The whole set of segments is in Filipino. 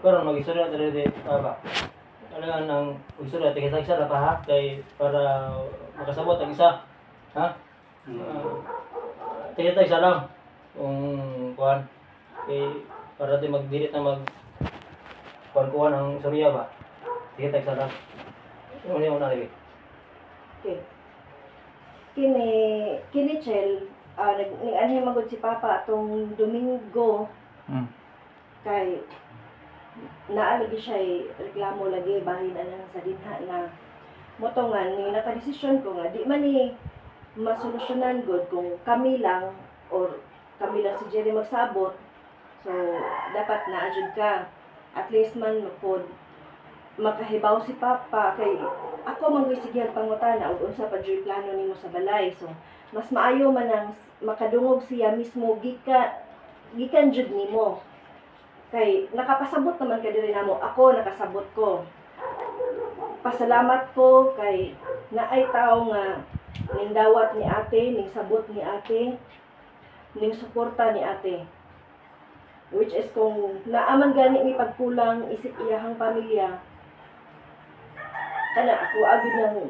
Karon mag-istorya diri ba? Alangan ang istorya tigay isa ra pa ha kay para makasabot ang isa. Ha? Tigay isa lang. Kung kuan kay para di magdilit na kuan ang istorya ba. Tigay isa lang. Ano ni una lagi? Okay. Kini Chel, nag-anhi magod si Papa atong Domingo kay naalagi siya reklamo lagi bahin anang sa dinha na motongan ni nakadesisyon ko nga di man ni masolusyonan gud kung kami lang or kami lang si Jerry magsabot, so dapat naadjud ka at least man pod makahibaw si Papa kay ako man gyud sige pangutana ug unsa pa jud plano nimo sa balay, so mas maayo man ang makadungog siya mismo gikan jud nimo kay nakapasabot naman ka diri namo, ako nakasabot ko. Pasalamat ko kay naay tao nga nindawat ni ate, ning sabot ni ate, ning suporta ni ate. Which is kung naaman gani ni pagkulang isip iyahang pamilya, kana ako agad ng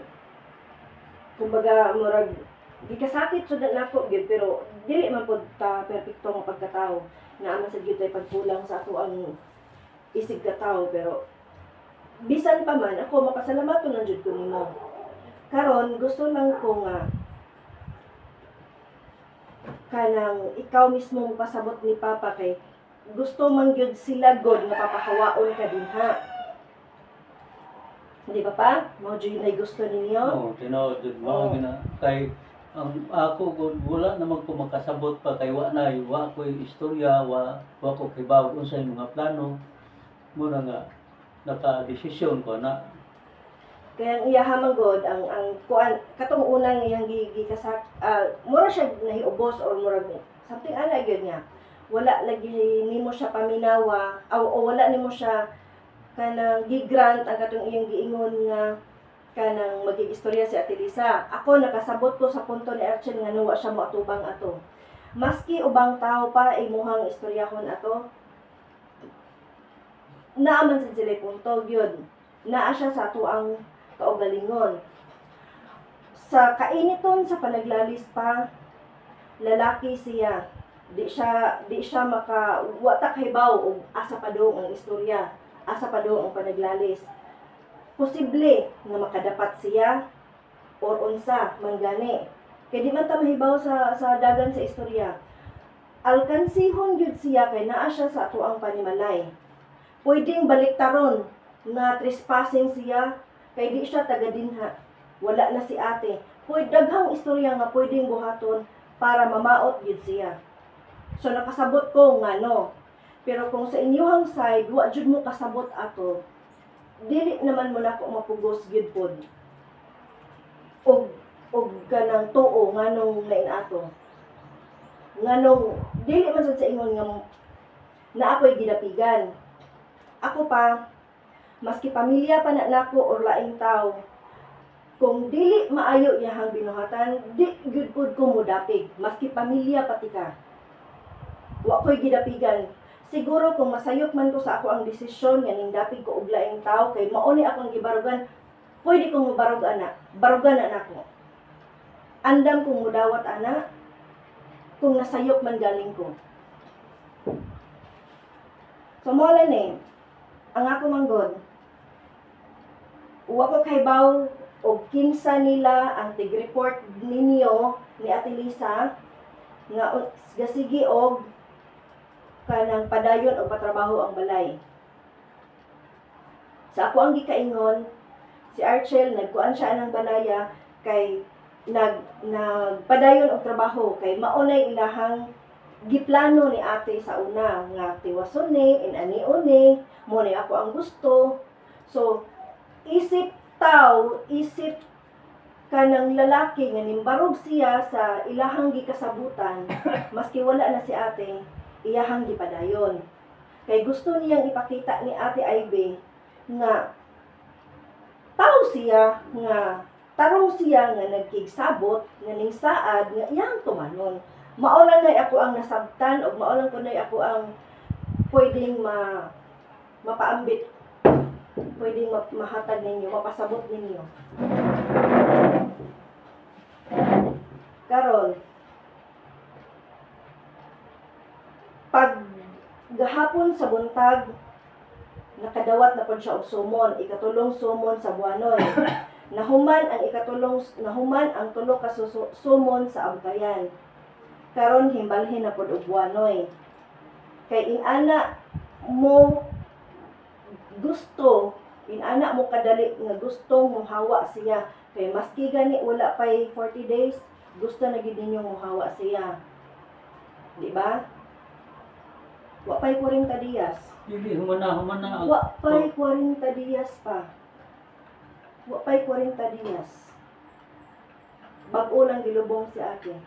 kumbaga murag gikasakit sud nako gyud pero dili man pud ta perpekto nga pagkatao. Naaman sa gyud tay pagkulang sa ato ang isig ka tao pero bisan pa man ako mapasalamaton na jud ko nimo. Karon gusto lang ko nga kanang ikaw mismo pasabot ni Papa kay gusto man gyud sila god nga papahawaon ka dinha. Di ba pa? Mao jud nay gusto ninyo? Oo, tinuod jud mao gina kay ang ako gud wala naman ko makasabot pa kay wa ko istorya, wa ko kibaw unsay mga plano. Muna nga naka-desisyon ko na Kaya ang iyahamang god ang kuan katong unang iyang gikasak mura siya nahiubos or mura something ana gyud niya. Wala lagi nimo siya paminawa o wala nimo siya kanang gigrant ang katong iyang giingon nga kanang magig-istorya si Ate Lisa. Ako nakasabot ko sa punto ni Archel nga nuwa siya moatubang ato. Maski ubang tao pa imuhang istoryahon ato, naaman sa sila punto gyud. Naa siya sa ato ang kaugalingon. Sa kainiton sa panaglalis pa, lalaki siya. Di siya maka watak hibaw og asa pa daw ang istorya, asa pa daw ang panaglalis. Posible nga makadapat siya or unsa man gani. Kay di man ta mahibaw sa dagan sa istorya. Alkansihon gyud siya kay naa siya sa ato ang panimalay. Pwedeng baliktaron na trespassing siya kay di siya taga dinha. Wala na si ate. Pwede daghang istorya nga pwedeng buhaton para mamaot gyud siya. So nakasabot ko nga no. Pero kung sa inyohang side wa jud mo kasabot ato, dili naman mo nako mapugos gyud pod. Og kanang tuo nganong lain ato. Nganong dili man sad sa ingon nga na ako'y gidapigan. Ako pa maski pamilya pa na nako or laing tao, kung dili maayo iyahang binuhatan, di gyud pod ko modapig maski pamilya pati ka. Wa ko'y gidapigan. Siguro kung masayop man ko sa ako ang desisyon nga nindapig ko og laing tao kay mao ni akong gibarugan, pwede kong mabarug ana. Barugan na nako. Andam kong mudawat ana kung nasayop man galing ko. So mo lang eh, ang ako manggod, wa ko kaybaw og kinsa nila ang tig-report ninyo ni Ate Lisa nga gasigi og kanang padayon o patrabaho ang balay. Sa ako ang gikaingon, si Archel nagkuan siya ng balaya kay nagpadayon og trabaho kay maunay ilahang giplano ni ate sa una nga tiwason ni inanion ni mo ni ako ang gusto. So isip kanang lalaki nga nimbarog siya sa ilahang gikasabutan maski wala na si ate iyahang gipadayon. Kay gusto niyang ipakita ni Ate Ivy nga tao siya nga tarong siya nga nagkigsabot nga ning saad nga iyang tumanon. Mao lang nay ako ang nasabtan o mao lang kunay ako ang pwedeng mapaambit. Pwedeng mahatag ninyo, mapasabot ninyo. Karon, pag gahapon sa buntag, nakadawat na pod siya og sumon, ikatulong sumon sa buwanoy. Nahuman ang tulo ka sumon sa abtayan. Karon himbalhin na pod og buwanoy. Kay inana mo kadali nga gustong muhawa siya. Kay maski gani wala pay 40 days, gusto na gid ninyong muhawa siya. Di ba? Wa pay 40 días. Dili humana. Wa pay 40 días pa. Wa pay 40 días. Bag-o lang gilubong si ate.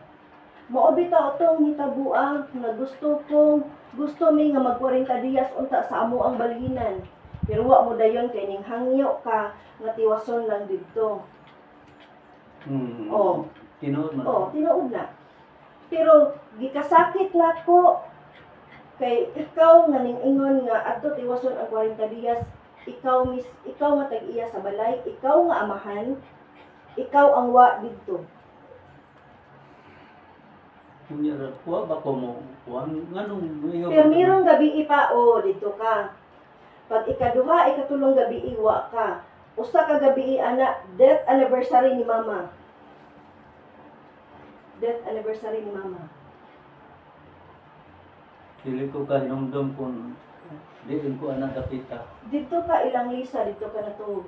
Mao bitaw tong hitabuang nga gusto mi nga mag 40 días unta sa amo ang balinan. Pero wa mo dayon kay ning hangyo ka nga tiwason lang didto. Oh. Tinuod man. Oh, tinuod na. Pero gikasakit nako kay ikaw nga ning-ingon nga adto tiwason ang 40 días, ikaw nga tag-iya sa balay, ikaw nga amahan, ikaw ang wa didto. Kunya ra kuha ba ko mo? Nganong moingon? Pero mirong gabi pa dito ka. Pag ikaduha, ikatulong gabi wa ka. Usa ka gabi ana, death anniversary ni mama. Death anniversary ni mama. Dili ko ka hinumdum kung di ko anak kapita. Dito ka ilang lisa, dito ka natug.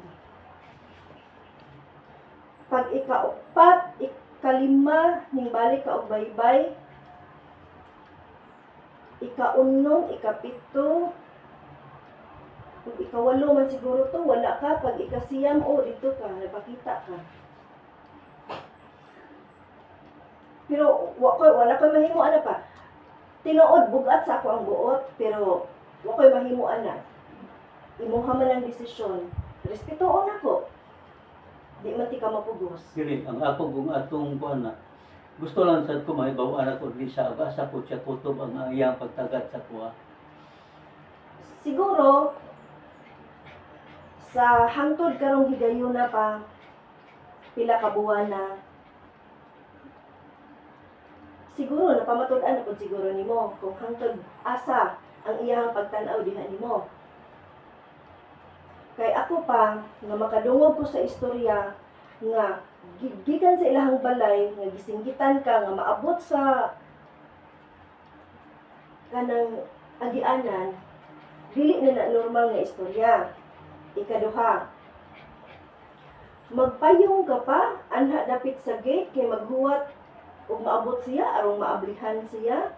Pag ikaupat, ikalima, ning balik ka og baybay. Ikaunong, ikapito, kung ikawalo man siguro to, wala ka. Pag ikasiyam, dito ka, napakita ka. Pero wala ko mahimo ana pa. Tinuod, bugat sa ako ang buot, pero wa ko'y mahimo ana. Imuha man ang desisyon. Respetuon ako. Di man ti ka mapugos. Dili ang ako kung atong kuan na. Gusto lang sad ko mahibaw anak ko di sa asa ko siya kutob ang iyang pagtagad sa kuha. Siguro, sa hangtod karong higayuna pa, pila ka buwan na, siguro napamatud-an na siguro nimo kung hangtod asa ang iyang pagtan-aw diha nimo. Kay ako pa nga makadungog ko sa istorya nga gikan sa ilahang balay nga gisinggitan ka nga maabot sa kanang agianan, dili na normal nga istorya. Ikaduha, magpayong ka pa anha dapit sa gate kay maghuwat ug maabot siya aron maablihan siya.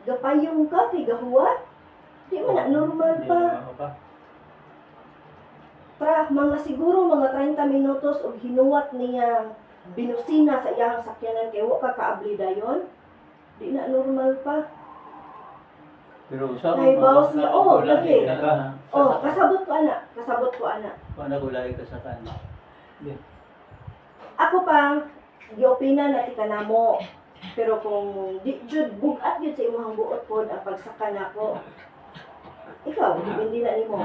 Gapayong ka kay gahuwat, di man na normal pa. Mga siguro mga 30 minutos og hinuwat niya binusina sa iyang sakyanan kay wa ka kaabli dayon. Di na normal pa. Pero sa Nahibaw siya. Lagi. Oh, Kasabot ko ana. Paano ko lahi ka sa kanya? Ako pa, giopina na ti kanamo. Pero kung di jud bugat jud sa imong buot pod ang pagsaka nako. Ikaw, dipindi na nimo.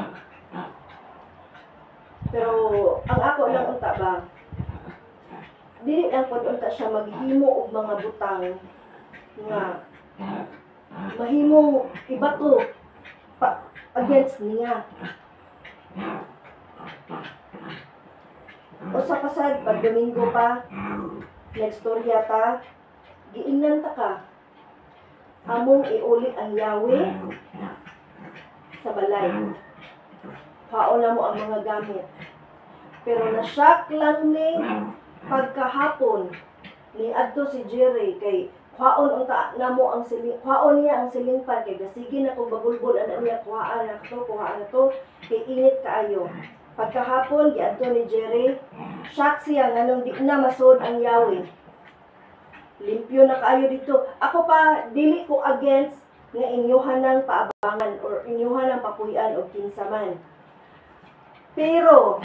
Pero ang ako lang unta ba, dili lang pod unta siya maghimo og mga butang nga mahimong ibato against niya. O sa pasad, pag Domingo pa, nagstorya ta, giingnan ta ka, among iulit ang yawi sa balay. Kauna mo ang mga gamit. Pero na-shock lang ni pagkahapon ni adto si Jerry kay kwaon namo ang siling, kwaon niya ang silingpan kay gasige na kung bagulbol ana niya kuhaan na to kay init kaayo. Pagkahapon giadto ni Jerry, shock siya nganong di na masud ang yawi. Limpyo na kaayo dito. Ako pa dili ko against nga inyuhan ng paabangan or inyuhan ng papuy-an o kinsa man. Pero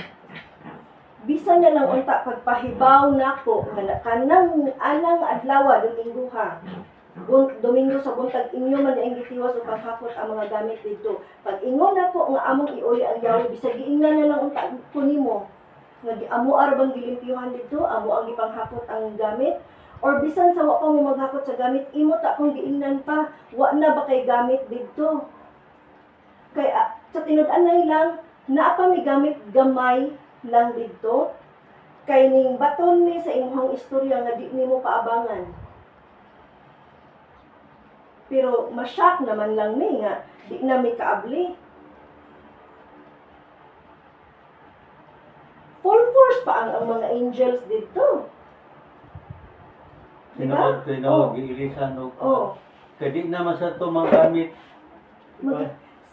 bisan na lang unta pagpahibaw nako nga kanang alang adlaw Domingo ha. Domingo sa buntag inyo man ang gitiwas o panghakot ang mga gamit dito. Pag ingon nako nga among iuli ang yawi bisag giingnan na lang unta kunimo nga amo arbang gilimpyuhan dito, amo ang ipanghakot ang gamit or bisan sa wa pa mo maghakot sa gamit imo ta kung giingnan pa wa na ba kay gamit dito. Kay sa tinud-an lang naa pa may gamit gamay lang dito kay ning baton ni sa imong istorya nga di nimo paabangan. Pero masyak naman lang ni nga di na mi kaabli. Full force pa ang mga angels dito. Tinawag, Oh. giilisan o. Oh. Kaya di naman sa ito magamit.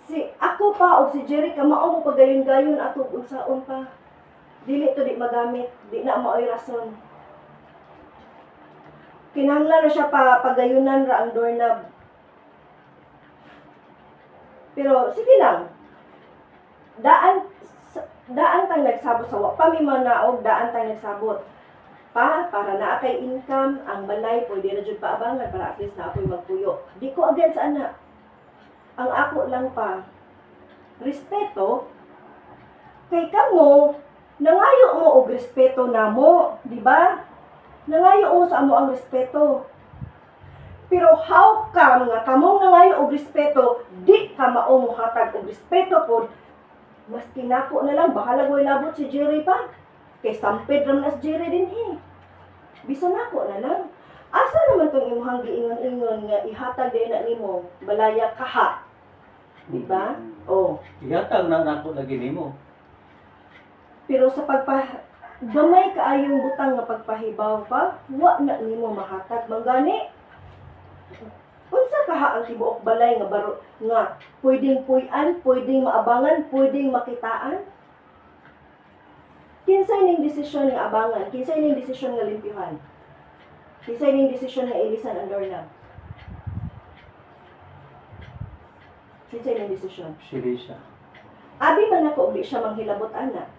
Si ako pa o si Jerry ka mao mo pagayon-gayon ato unsaon pa. Dili to di magamit, di na maoy rason. Kinahanglan na siya pagayunan ra ang doorknob. Pero sige lang. Daan tang nagsabot sa wa pa mi manaog, daan tang nagsabot. Para naa kay income ang balay pwede na jud paabangan para at least na ako'y magpuyo. Di ko against ana. Ang ako lang pa respeto kay kamo nangayo mo og respeto namo, di ba? Nangayo mo sa amo ang respeto. Pero how come nga kamong nangayo og respeto, di ka mao mohatag og respeto pod? Mas kinako na lang bahala mo ilabot si Jerry pa. Kay sampid ram nas Jerry din Bisan nako na lang. Asa naman tong imong giingon-ingon nga ihatag din na nimo balaya kaha. Di ba? Oh. Ihatag na nako lagi nimo. Pero sa gamay kaayong butang nga pagpahibaw pa, wa na nimo mahatag manggani. Unsa kaha ang tibuok balay nga baro nga pwedeng puy-an, pwedeng maabangan, pwedeng makitaan? Kinsay ning desisyon nga abangan, kinsay ning desisyon nga limpyuhan. Kinsay ning desisyon nga ilisan ang doorknob. Kinsay ning desisyon. Si Lisa. Abi man ako di siya manghilabot ana.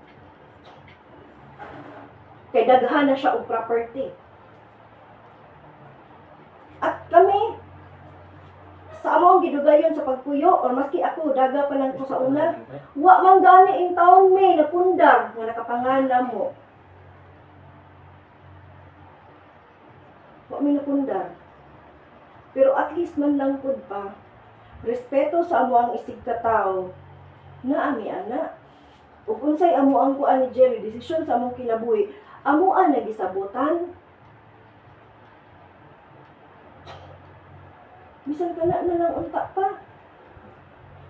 Kay daghan na siya og property. At kami sa among gidugayon sa pagpuyo or maski ako daga pa lang ko sa una, wa man gani in taon may napundar nga nakapangalan mo. Wa may napundar. Pero at least man lang pud pa respeto sa amo ang isig ka tawo na ami ana. Ug unsay amo ang kuan ni Jerry desisyon sa among kinabuhi, amo ang nagisabotan. Bisan kana na lang unta pa.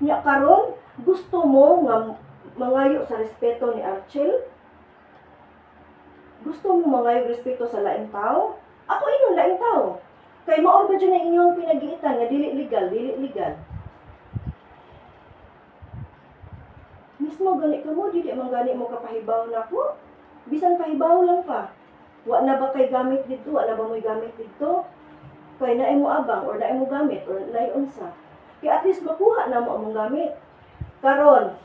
Nya karon gusto mo nga mangayo sa respeto ni Archel? Gusto mo mangayo respeto sa laing tao? Ako inyong laing tao. Kay mao ba dyan na inyong pinagiitan nga dili legal. Mismo gani ka mo, dili man gani mo kapahibaw na ko. Bisan pahibaw lang pa. Wa na ba kay gamit dito? Wa na ba mo'y gamit dito? Kay naay mo abang or naay mo gamit or naay unsa. Kaya at least makuha na mo among gamit. Karon,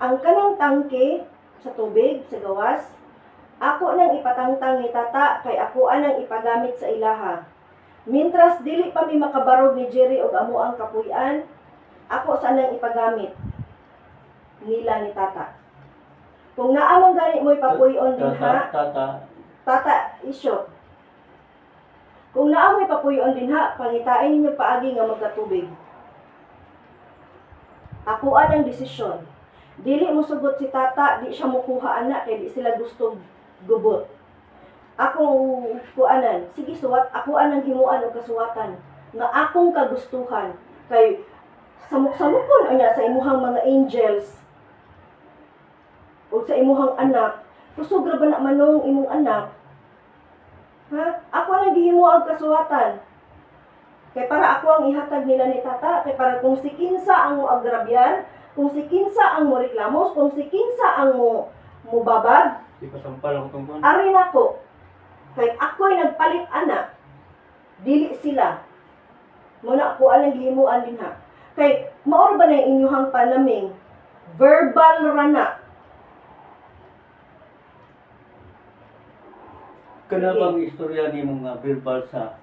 ang kanang tangke sa tubig, sa gawas, ako nang ipatangtang ni tata kay ako anang ipagamit sa ilaha. Mintras dili pa mi makabarog ni Jerry og amo ang kapuy-an, ako sa nang ipagamit nila ni tata. Kung naamang gani mo ipapuyon din ha, tata isyo. Kung naamoy papuyon din ha, pangitain ninyo paagi nga magkatubig. Ako ang desisyon. Dili mo sugot si tata, di siya mukuha anak, kaya di sila gusto gubot. Akong kuanan, sige suwat, ako anang himuan o kasuwatan, nga akong kagustuhan, kay samuk-samukon anya sa imuhang mga angels, o sa imuhang anak, kusog ra ba na manong imong anak, ha? Ako ang gihimuag kasuwatan. Kay para ako ang ihatag nila ni tata, kay para kung si kinsa ang mo agrabyar, kung si kinsa ang mo reklamos, kung si kinsa ang mo babag, Di pa sampal ako tong kuan. ari nako. Kay ako'y nagpalit ana. Dili sila. Muna ako ang gihimuan din ha. Kay maor ba na inyuhang panaming verbal rana. Kana bang istorya ni mga verbal sa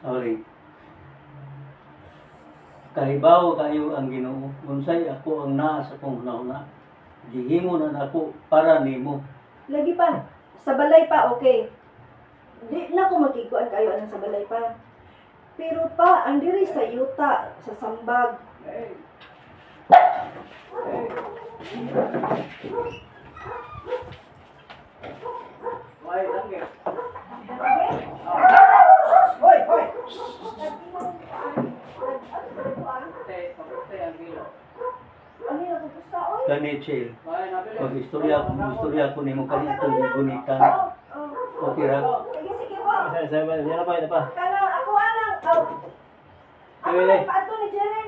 Hawling? Kahibaw kayo ang Ginoo. Unsay ako ang naa sa kong hunahuna. Gihimo na nako para nimo. Lagi pa. Sa balay pa, okay. Di na ko magkikuan kayo anang sa balay pa. Pero pa, ang diri sa yuta, sa sambag. Hoy, hoy! Ano yung napupusta, oy? Kani chill. Mag-istorya ko nimo kanito ni gunitan. Okay ra. Sige, sige po. Isa ba? Yan na pa, ito pa. Kanang ako anang, ako Sige, nang paato ni Jerry.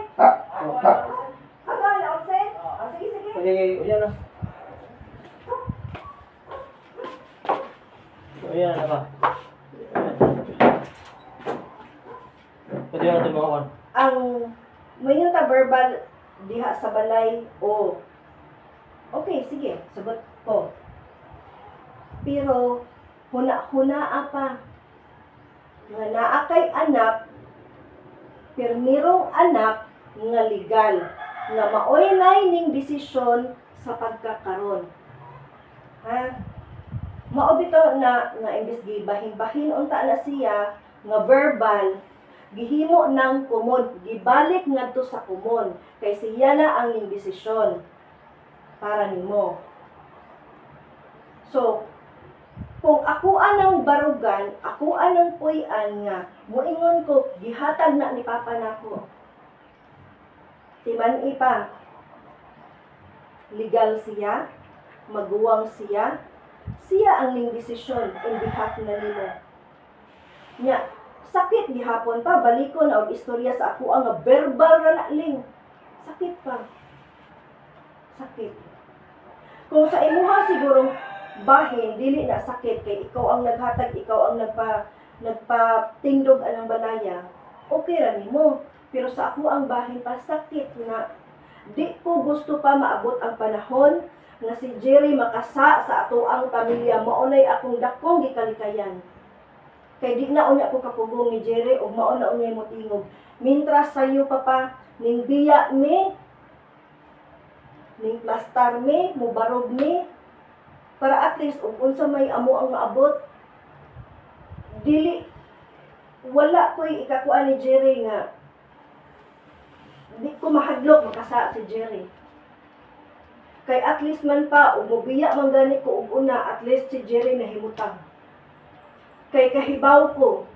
Ako ang laotse. Sige, sige. Okay, yan na. Ayan na pa. Pwede natin mga kon. Ang may nga ta verbal diha sa balay o okay, sige, sagot ko. Pero huna-hunaa pa nga naa kay anak pirmirong anak nga legal nga maoy nay ning desisyon sa pagkakaron. Ha? Mao bitaw na nga imbis gibahin-bahin unta na siya nga verbal gihimo ng kumon, gibalik ngadto sa kumon kay siya na ang ning desisyon para nimo. So, kung ako anang barugan, ako anang puy-an nga moingon ko gihatag na ni papa nako. Timan ipa legal siya, maguwang siya, siya ang ning desisyon in behalf na nimo. Nya, sakit gihapon pa balikon og istorya sa ako ang verbal ra ling. Sakit pa. Sakit. Kung sa imuha siguro bahin dili na sakit kay ikaw ang naghatag, ikaw ang nagpatingdog anang balaya. Okay ra nimo. Pero sa ako ang bahin pa sakit na di ko gusto pa maabot ang panahon nga si Jerry makasa sa ato ang pamilya maunay akong dakong gikalikayan. Kay di na unya ko kapugong ni Jerry o mao na unya mo tingog. Mintras sayo papa ning biya mi ning plastar mi mo barog mi para at least ug unsa may amo ang maabot dili wala ko'y ikakuan ni Jerry nga di ko mahadlok makasa si Jerry. Kay at least man pa ug mobiya man gani ko ug una at least si Jerry nahimutang. Kay kahibaw ko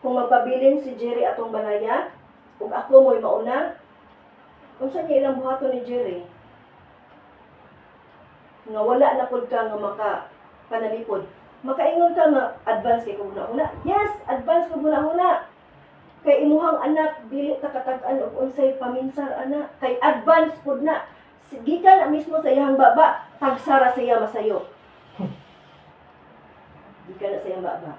kung magpabilin si Jerry atong balaya ug ako mo'y mauna unsa niya ilang buhaton ni Jerry nga wala na pud ka nga maka panalipod makaingon ka nga advance kay kung una yes advance kung una kay imuhang anak dili ta katag-an og unsay paminsar ana kay advance pud na gikan na mismo sa iyang baba tagsara siya masayo. Di ka na sayang baba.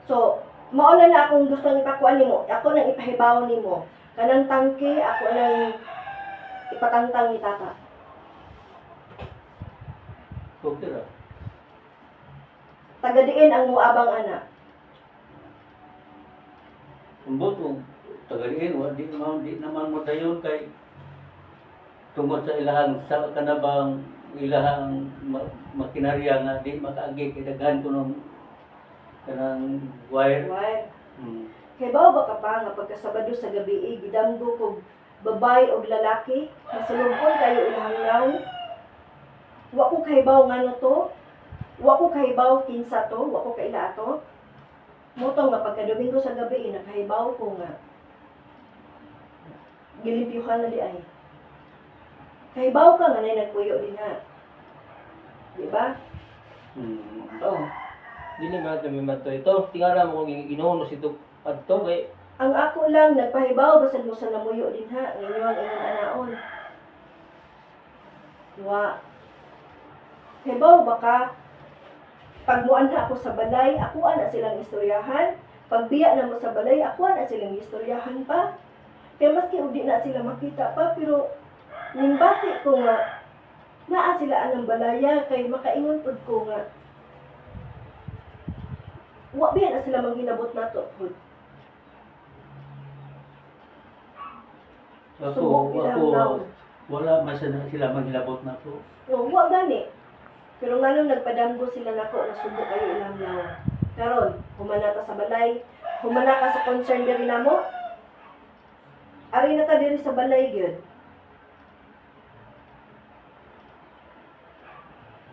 So, mauna na akong gustong ipakuan nimo. Ako nang ipahibaw nimo. Kanang tangke, ako nang ipatangtang ni tata. Okay ra. Tagadiin ang muabang anak. Umbot mo tagaliin wa di naman mo dayon kay tungod sa ilahang sa kanabang ilahang makinarya nga di makaagi kay daghan ko nung kanang wire. Why? Hmm. Kay bawa ba ka pa nga pagkasabado sa gabi gidamgo kog babae o lalaki na sulubon kayo ilang naw. Wa ko kahibaw ngano to. Wa ko kahibaw kinsa to, wa ko kaila ato. Moto nga pagka Domingo sa gabi nakahibaw ko nga gilimpyuhan na di ay. Kahibaw ka nga na nagpuyo din ha. Di ba? Oh. Dili man kami mato ito. Tingala mo kung ginuno si ito adto kay Ang ako lang nagpahibaw basad mo sa namuyo din ha. Ngayon ang inyong anaon. Wa. Kahibaw baka pag muanha ako sa balay, ako ana silang istoryahan. Pagbiya na mo sa balay, ako ana silang istoryahan pa. Kaya maski udi na sila makita pa, pero Nimbati ko nga, naa sila anang balaya, kay makaingon pud ko nga, wa biya na sila manghinabot nato pud. Subok Ako, ilang naon. wala man sila manghilabot na to. No, wa gani. Pero nga nung nagpadamgo sila nako, nasubok kayo ilang naon. Karon, humana ta sa balay, humana ka sa concern diri namo. Ari na ta diri sa balay gyud.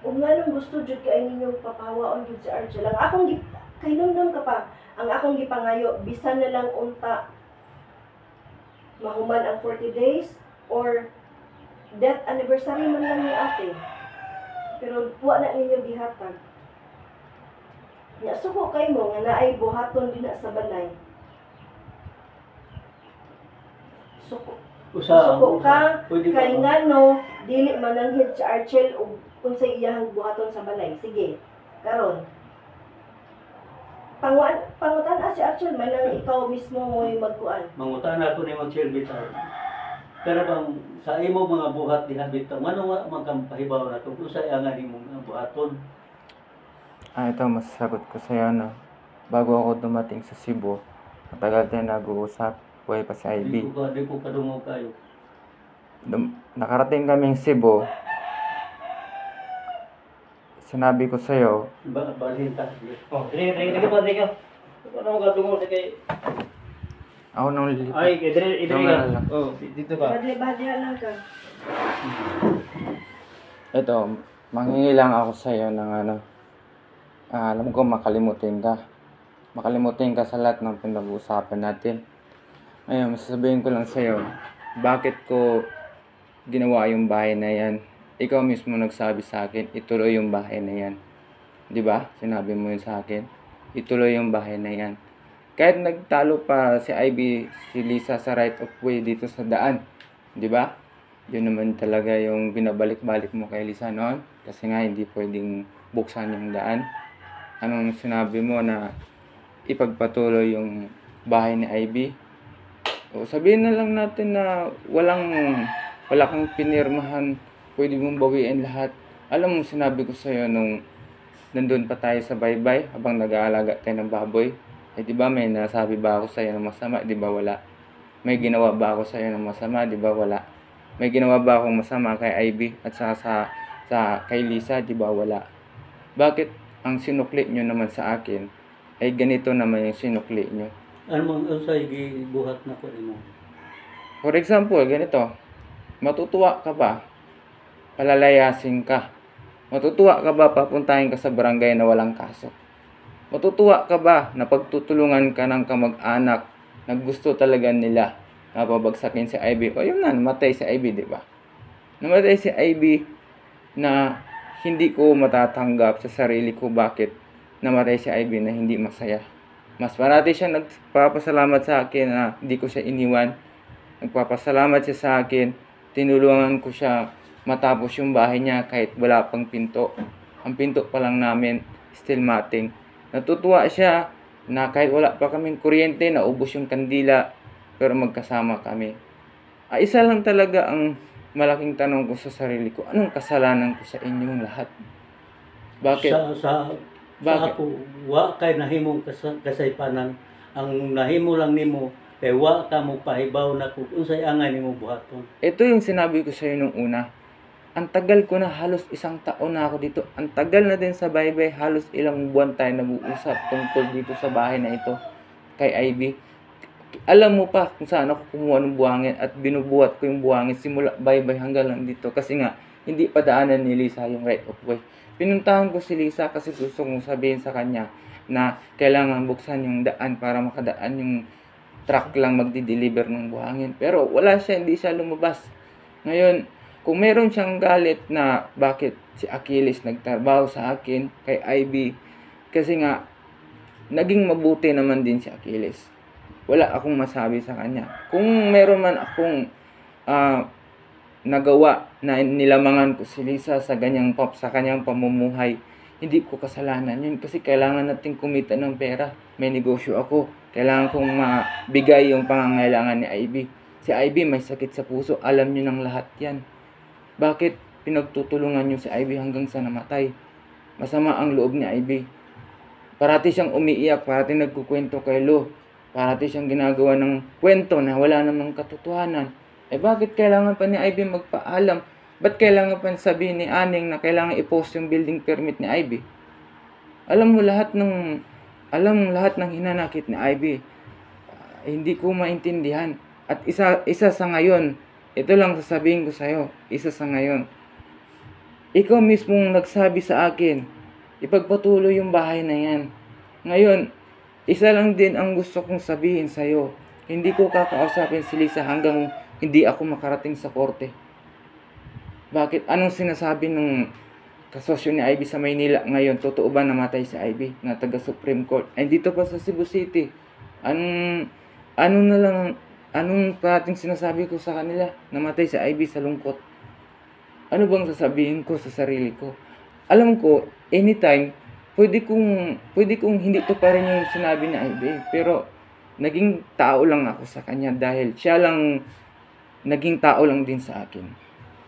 Kung nga nung gusto jud kay ninyo papawaon jud si Archel, ang akong kay nung ka pa, ang akong gipangayo bisan na lang unta mahuman ang 40 days or death anniversary man lang ni ate. Pero wa na ninyo gihatag. Nya suko kay mo nga naay buhaton din na sa balay. Suko ka pwede kay ba? nga no dili mananghid si Archel og unsay iyahang buhaton sa balay. Sige. Karon. Pangutan si Archel man lang ikaw mismo mo'y magkuan. Mangutan ako ni mag-share bitar. Pero bang sa imo mga buhat diha bitaw, ano nga magkampahibaw na kung usay ang ani mong buhaton? Ito masasagot ko sa iyo na bago ako dumating sa Cebu, matagal tayo nag-uusap, buhay pa si Ivy. Di ko kadungog kayo. Nakarating kaming Cebu, sinabi ko sa iyo, Balhin ta. Oh, dili ka pa, dili ka. Ano mo gadungol sa kay... ako nung lilipat. Ay, dili Ikaw ka. na lang. Oh, dito ka. Badya lang ka. Ito, manghingi lang ako sa iyo ng alam ko makalimutin ka. Makalimutin ka sa lahat ng pinag-uusapan natin. Ayun, masasabihin ko lang sa iyo, bakit ko ginawa yung bahay na yan? Ikaw mismo nagsabi sa akin, ituloy yung bahay na yan. Di ba? Sinabi mo yun sa akin. Ituloy yung bahay na yan. Kahit nagtalo pa si Ivy, si Lisa sa right of way dito sa daan. Di ba? Yun naman talaga yung binabalik-balik mo kay Lisa noon. Kasi nga hindi pwedeng buksan yung daan. Anong sinabi mo na ipagpatuloy yung bahay ni Ivy? O sabihin na lang natin na wala kang pinirmahan, pwede mong bawiin lahat. Alam mo, sinabi ko sa'yo nung nandun pa tayo sa baybay habang nag-aalaga tayo ng baboy. Eh di ba may nasabi ba ako sa'yo ng masama? Di ba wala? May ginawa ba ako sa'yo ng masama? Di ba wala? May ginawa ba akong masama kay Ivy at sa kay Lisa? Di ba wala? Bakit ang sinukli nyo naman sa akin ay ganito naman yung sinukli nyo? Ano mong usay gibuhat na ko nimo? For example, ganito. Matutuwa ka ba? Palalayasin ka. Matutuwa ka ba papuntahin ka sa barangay na walang kaso? Matutuwa ka ba na pagtutulungan ka ng kamag-anak na gusto talaga nila na pabagsakin si Ivy? O yun na, namatay si Ivy, di ba? Namatay si Ivy na hindi ko matatanggap sa sarili ko bakit namatay si Ivy na hindi masaya. Mas parati siya nagpapasalamat sa akin na hindi ko siya iniwan. Nagpapasalamat siya sa akin. Tinulungan ko siya matapos yung bahay niya kahit wala pang pinto. Ang pinto pa lang namin, still mating. Natutuwa siya na kahit wala pa kaming kuryente, naubos yung kandila, pero magkasama kami. Isa lang talaga ang malaking tanong ko sa sarili ko, anong kasalanan ko sa inyong lahat? Bakit? Sa Bakit? ako, wa kay nahimong kasaypanan. Ang nahimo lang nimo kay wa ka mo pahibaw na kung unsay angay nimo buhaton. Ito yung sinabi ko sa iyo nung una. Ang tagal ko na, halos 1 taon na ako dito. Ang tagal na din sa baybay, halos ilang buwan tayo nag-uusap tungkol dito sa bahay na ito kay Ivy. Alam mo pa kung saan ako kumuha ng buhangin at binubuhat ko yung buhangin simula baybay hanggang lang dito. Kasi nga, hindi pa daanan ni Lisa yung right of way. Pinuntahan ko si Lisa kasi gusto kong sabihin sa kanya na kailangan buksan yung daan para makadaan yung truck lang magdi-deliver ng buhangin. Pero wala siya, hindi siya lumabas. Ngayon, kung meron siyang galit na bakit si Achilles nagtrabaho sa akin kay Ivy, kasi nga, naging mabuti naman din si Achilles. Wala akong masabi sa kanya. Kung meron man akong nagawa na nilamangan ko si Lisa sa kanyang pamumuhay, hindi ko kasalanan yun kasi kailangan natin kumita ng pera. May negosyo ako. Kailangan kong mabigay yung pangangailangan ni Ivy. Si Ivy may sakit sa puso. Alam niyo ng lahat yan. Bakit pinagtutulungan niyo si Ivy hanggang sa namatay? Masama ang loob ni Ivy. Parati siyang umiiyak, parati nagkukwento kay Lo. Parati siyang ginagawa ng kwento na wala namang katotohanan. Bakit kailangan pa ni Ivy magpaalam? Ba't kailangan pa sabihin ni Aning na kailangan i-post yung building permit ni Ivy? Alam mo lahat ng hinanakit ni Ivy. Hindi ko maintindihan. At isa sa ngayon, ito lang sasabihin ko sa'yo, isa sa ngayon. Ikaw mismong nagsabi sa akin, ipagpatuloy yung bahay na yan. Ngayon, isa lang din ang gusto kong sabihin sa'yo. Hindi ko kakausapin si Lisa hanggang hindi ako makarating sa korte. Bakit? Anong sinasabi ng kasosyo ni Ivy sa Maynila ngayon? Totoo ba namatay si Ivy na taga Supreme Court? Ay dito pa sa Cebu City. Anong parating sinasabi ko sa kanila? Namatay si Ivy sa lungkot. Ano bang sasabihin ko sa sarili ko? Alam ko, anytime, pwede kong hindi to pa rin yung sinabi ni Ivy. Pero, naging tao lang ako sa kanya dahil siya lang, naging tao lang din sa akin.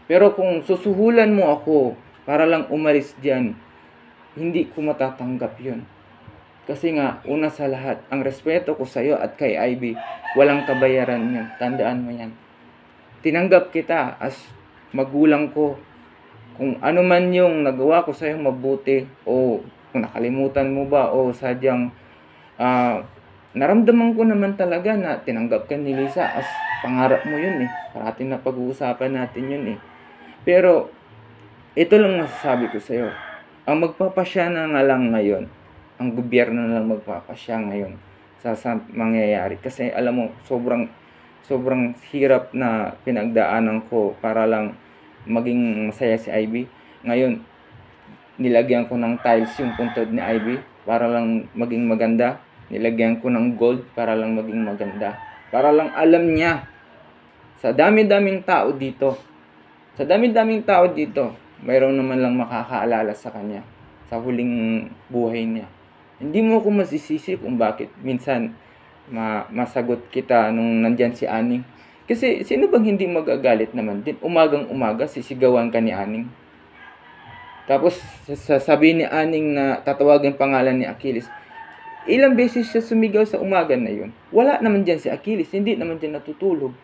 Pero kung susuhulan mo ako para lang umalis diyan, hindi ko matatanggap yun. Kasi nga, una sa lahat, ang respeto ko sa iyo at kay Ivy, walang kabayaran yan. Tandaan mo yan. Tinanggap kita as magulang ko. Kung ano man yung nagawa ko sa iyo mabuti, o kung nakalimutan mo ba, o sadyang naramdaman ko naman talaga na tinanggap ka ni Lisa as pangarap mo yun eh. Parating na pag-uusapan natin yun eh. Pero, ito lang masasabi ko sa iyo. Ang magpapasya na nga lang ngayon, ang gobyerno na lang magpapasya ngayon sa mangyayari. Kasi alam mo, sobrang hirap na pinagdaanan ko para lang maging masaya si Ivy. Ngayon, nilagyan ko ng tiles yung puntod ni Ivy para lang maging maganda. Nilagyan ko ng gold para lang maging maganda. Para lang alam niya, sa dami-daming tao dito, mayroon naman lang makakaalala sa kanya sa huling buhay niya. Hindi mo ako masisisi kung bakit minsan masagot kita nung nandyan si Aning. Kasi sino bang hindi magagalit naman din? Umagang-umaga, sisigawan ka ni Aning. Tapos sasabihin ni Aning na tatawagan pangalan ni Achilles. Ilang beses siya sumigaw sa umaga na yun. Wala naman dyan si Achilles, hindi naman dyan natutulog.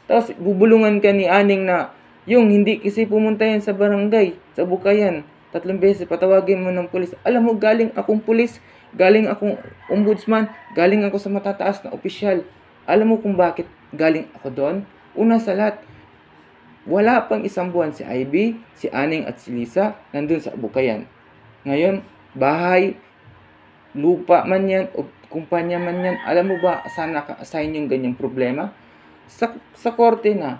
Tapos bubulungan ka ni Aning na yung hindi kasi pumunta yan sa barangay, sa Bukayan. 3 beses patawagin mo ng pulis. Alam mo, galing akong pulis, galing akong ombudsman, galing ako sa matataas na opisyal. Alam mo kung bakit galing ako doon? Una sa lahat, wala pang 1 buwan si Ivy, si Aning at si Lisa nandun sa Bukayan. Ngayon, bahay, lupa man yan, o kumpanya man yan, alam mo ba saan naka-assign yung ganyang problema? Sa korte na.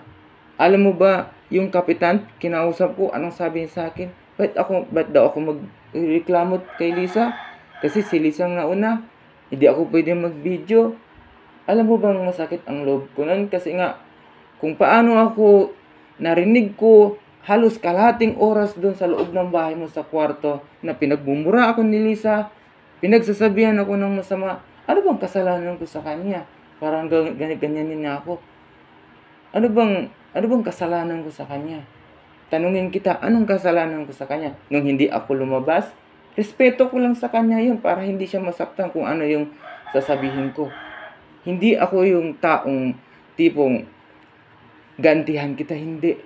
Alam mo ba, yung kapitan, kinausap ko, anong sabi niya sa akin? Ba't daw ako magreklamo kay Lisa? Kasi si Lisa ang nauna. Hindi ako pwede mag-video. Alam mo bang masakit ang loob ko nun? Kasi nga, kung paano ako narinig ko, halos kalahating oras doon sa loob ng bahay mo sa kwarto, na pinagmumura ako ni Lisa, pinagsasabihan ako ng masama. Ano bang kasalanan ko sa kanya? Parang ganyan niya ako. Ano bang kasalanan ko sa kanya? Tanungin kita, anong kasalanan ko sa kanya? Nung hindi ako lumabas, respeto ko lang sa kanya yun para hindi siya masaktan kung ano yung sasabihin ko. Hindi ako yung taong tipong gantihan kita, hindi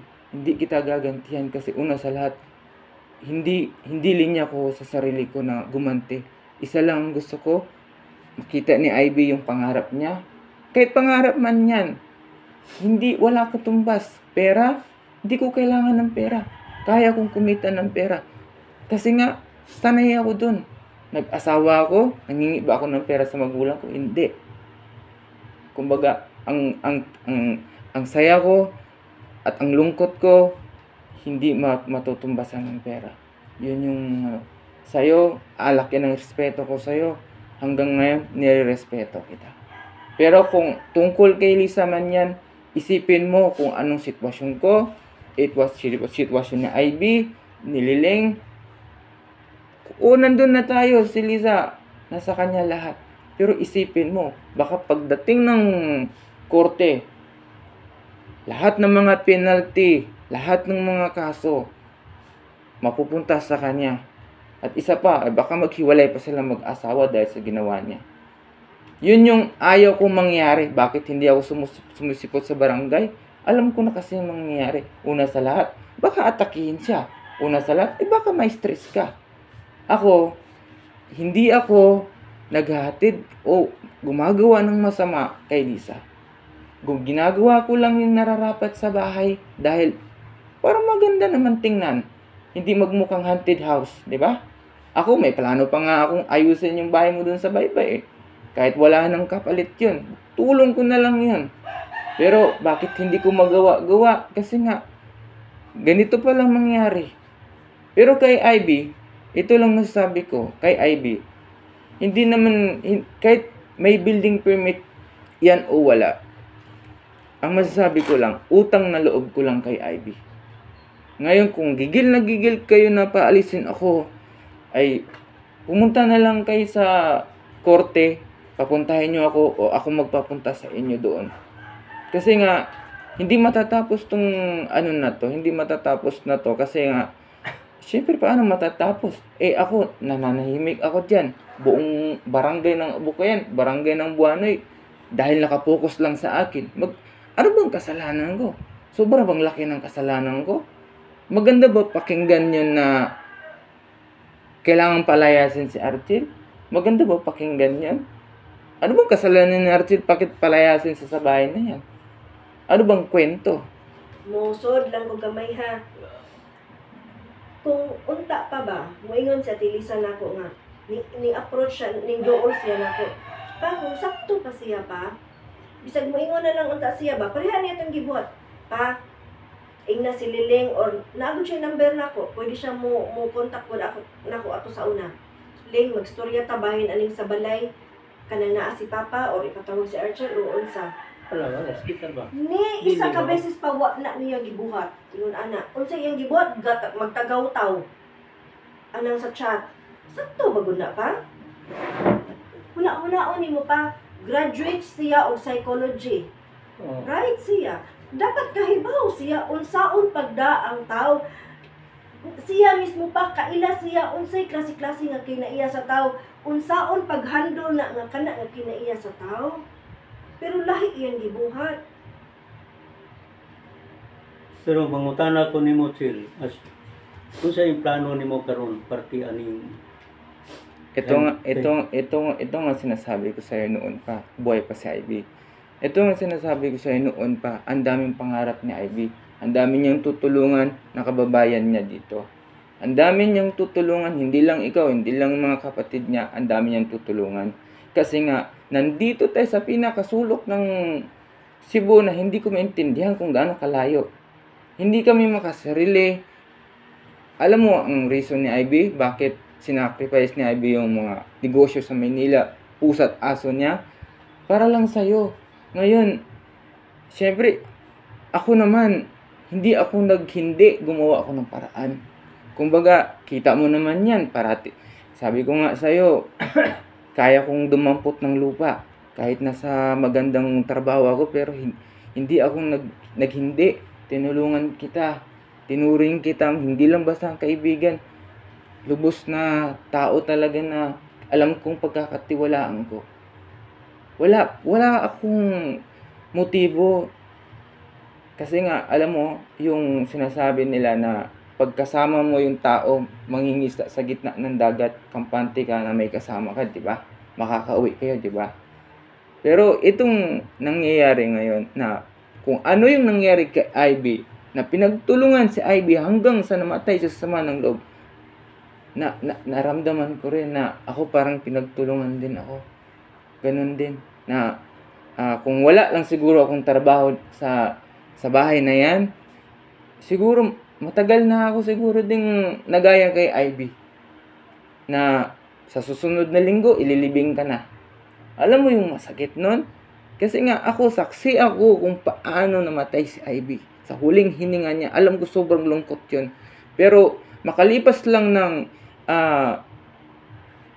kita gagantihan kasi una sa lahat, hindi linya ko sa sarili ko na gumanti. Isa lang ang gusto ko, makita ni Ivy yung pangarap niya. Kahit pangarap man yan, wala katumbas. Pera, hindi ko kailangan ng pera. Kaya kong kumita ng pera. Kasi nga, sanay ako dun. Nag-asawa ako, nangingi ba ako ng pera sa magulang ko? Hindi. Kumbaga, ang saya ko at ang lungkot ko, hindi matutumbasan ng pera. Yun yung sa'yo, alaki ng respeto ko sa'yo. Hanggang ngayon, nire-respeto kita. Pero kung tungkol kay Lisa man yan, isipin mo kung anong sitwasyon ko. It was sitwasyon ni Ivy, ni Liling. Nandun na tayo, si Lisa, nasa kanya lahat. Pero isipin mo, baka pagdating ng korte, Lahat ng mga penalty, lahat ng mga kaso, mapupunta sa kanya. At isa pa, baka maghiwalay pa sila mag-asawa dahil sa ginawa niya. Yun yung ayaw kong mangyari. Bakit hindi ako sumusipot sa barangay? Alam ko na kasi yung mangyayari. Una sa lahat, baka atakihin siya. Una sa lahat, baka may stress ka. Ako, hindi ako naghahatid o gumagawa ng masama kay Lisa. Ginagawa ko lang yung nararapat sa bahay dahil para maganda naman tingnan. Hindi magmukhang haunted house, di ba? Ako, may plano pa nga akong ayusin yung bahay mo dun sa baybay eh. Kahit wala nang kapalit yun. Tulong ko na lang yun. Pero bakit hindi ko magawa-gawa? Kasi nga, ganito pa lang mangyari. Pero kay Ivy, ito lang masasabi ko, kay Ivy, hindi naman, kahit may building permit yan o wala, ang masasabi ko lang, utang na loob ko lang kay Ivy. Ngayon, kung gigil na gigil kayo na paalisin ako, ay pumunta na lang kayo sa korte, papuntahin nyo ako o ako magpapunta sa inyo doon. Kasi nga, hindi matatapos tong ano na to, hindi matatapos na to kasi nga, syempre paano matatapos? Eh ako, nananahimik ako dyan. Buong barangay ng Bukayan, barangay ng Buanoy, dahil nakapokus lang sa akin. Ano bang kasalanan ko? Sobra bang laki ng kasalanan ko? Maganda ba pakinggan yun na kailangan palayasin si Archil? Maganda ba pakinggan yan? Ano bang kasalanan ni Archil? Bakit palayasin sa bahay na yan? Ano bang kwento? Musod lang ko gamay ha. Kung unta pa ba, moingon sa tilisan nako nga, ni approach siya, ning dool siya nako. Pa, kung sakto pa siya pa, bisag moingon na lang unta siya ba, pareha niya itong gibuhat. Pa, na si Liling or naagod siya number nako, pwede siya mo contact ko nako ato sa una. Ling, magstorya tabahin aning sa balay, kanang naa si Papa or ipatawag si Archer o unsa. Wala, hospital ba? Ni isa ka beses pa wa na niya gibuhat. Ingon ana, unsa iyang gibuhat magtagaw-taw. Anang sa chat. Sakto ba gud na pa? Huna-hunaon nimo pa graduate siya og psychology. Oh. Right siya. Dapat kahibaw siya unsaon pagdaang tao. Siya mismo pa kaila siya unsay klase-klase nga kinaiya sa tao. Unsaon paghandle na nga kana nga kinaiya sa tao. Pero lahi iyang gibuhat. Pero mangutana ko nimo, Chil, as kung sa yung plano nimo karon party aning Ito nga sinasabi ko sa iyo noon pa, buhay pa si Ivy. Ito nga sinasabi ko sa iyo noon pa, ang daming pangarap ni Ivy. Ang dami niyang tutulungan na kababayan niya dito. Ang dami niyang tutulungan, hindi lang ikaw, hindi lang mga kapatid niya, ang dami niyang tutulungan. Kasi nga, nandito tayo sa pinakasulok ng Cebu na hindi ko maintindihan kung gaano kalayo. Hindi kami makasarili. Alam mo ang reason ni Ivy, bakit sinacrifice ni Ivy yung mga negosyo sa Maynila, pusa't aso niya, para lang sa'yo. Ngayon, syempre, ako naman, hindi ako gumawa ako ng paraan. Kumbaga, kita mo naman yan, parati. Sabi ko nga sa'yo, kaya kong dumampot ng lupa, kahit nasa magandang trabaho ako, pero hindi ako naghindi. Tinulungan kita, tinuring kita, hindi lang basta kaibigan. Lubos na tao talaga na alam kong pagkakatiwalaan ko. Wala akong motibo. Kasi nga, alam mo, yung sinasabi nila na pagkasama mo yung tao, mangingisda sa gitna ng dagat, kampante ka na may kasama ka, di ba? Makakauwi kayo, di ba? Pero itong nangyayari ngayon na kung ano yung nangyari kay Ivy, na pinagtulungan si Ivy hanggang sa namatay sa sama ng loob, naramdaman ko rin na ako parang pinagtulungan din ako. Ganun din. Na kung wala lang siguro akong trabaho sa bahay na yan, siguro matagal na ako siguro ding nagaya kay Ivy. Na sa susunod na linggo, ililibing ka na. Alam mo yung masakit nun? Kasi nga saksi ako kung paano namatay si Ivy. Sa huling hininga niya, alam ko sobrang lungkot yun. Pero makalipas lang ng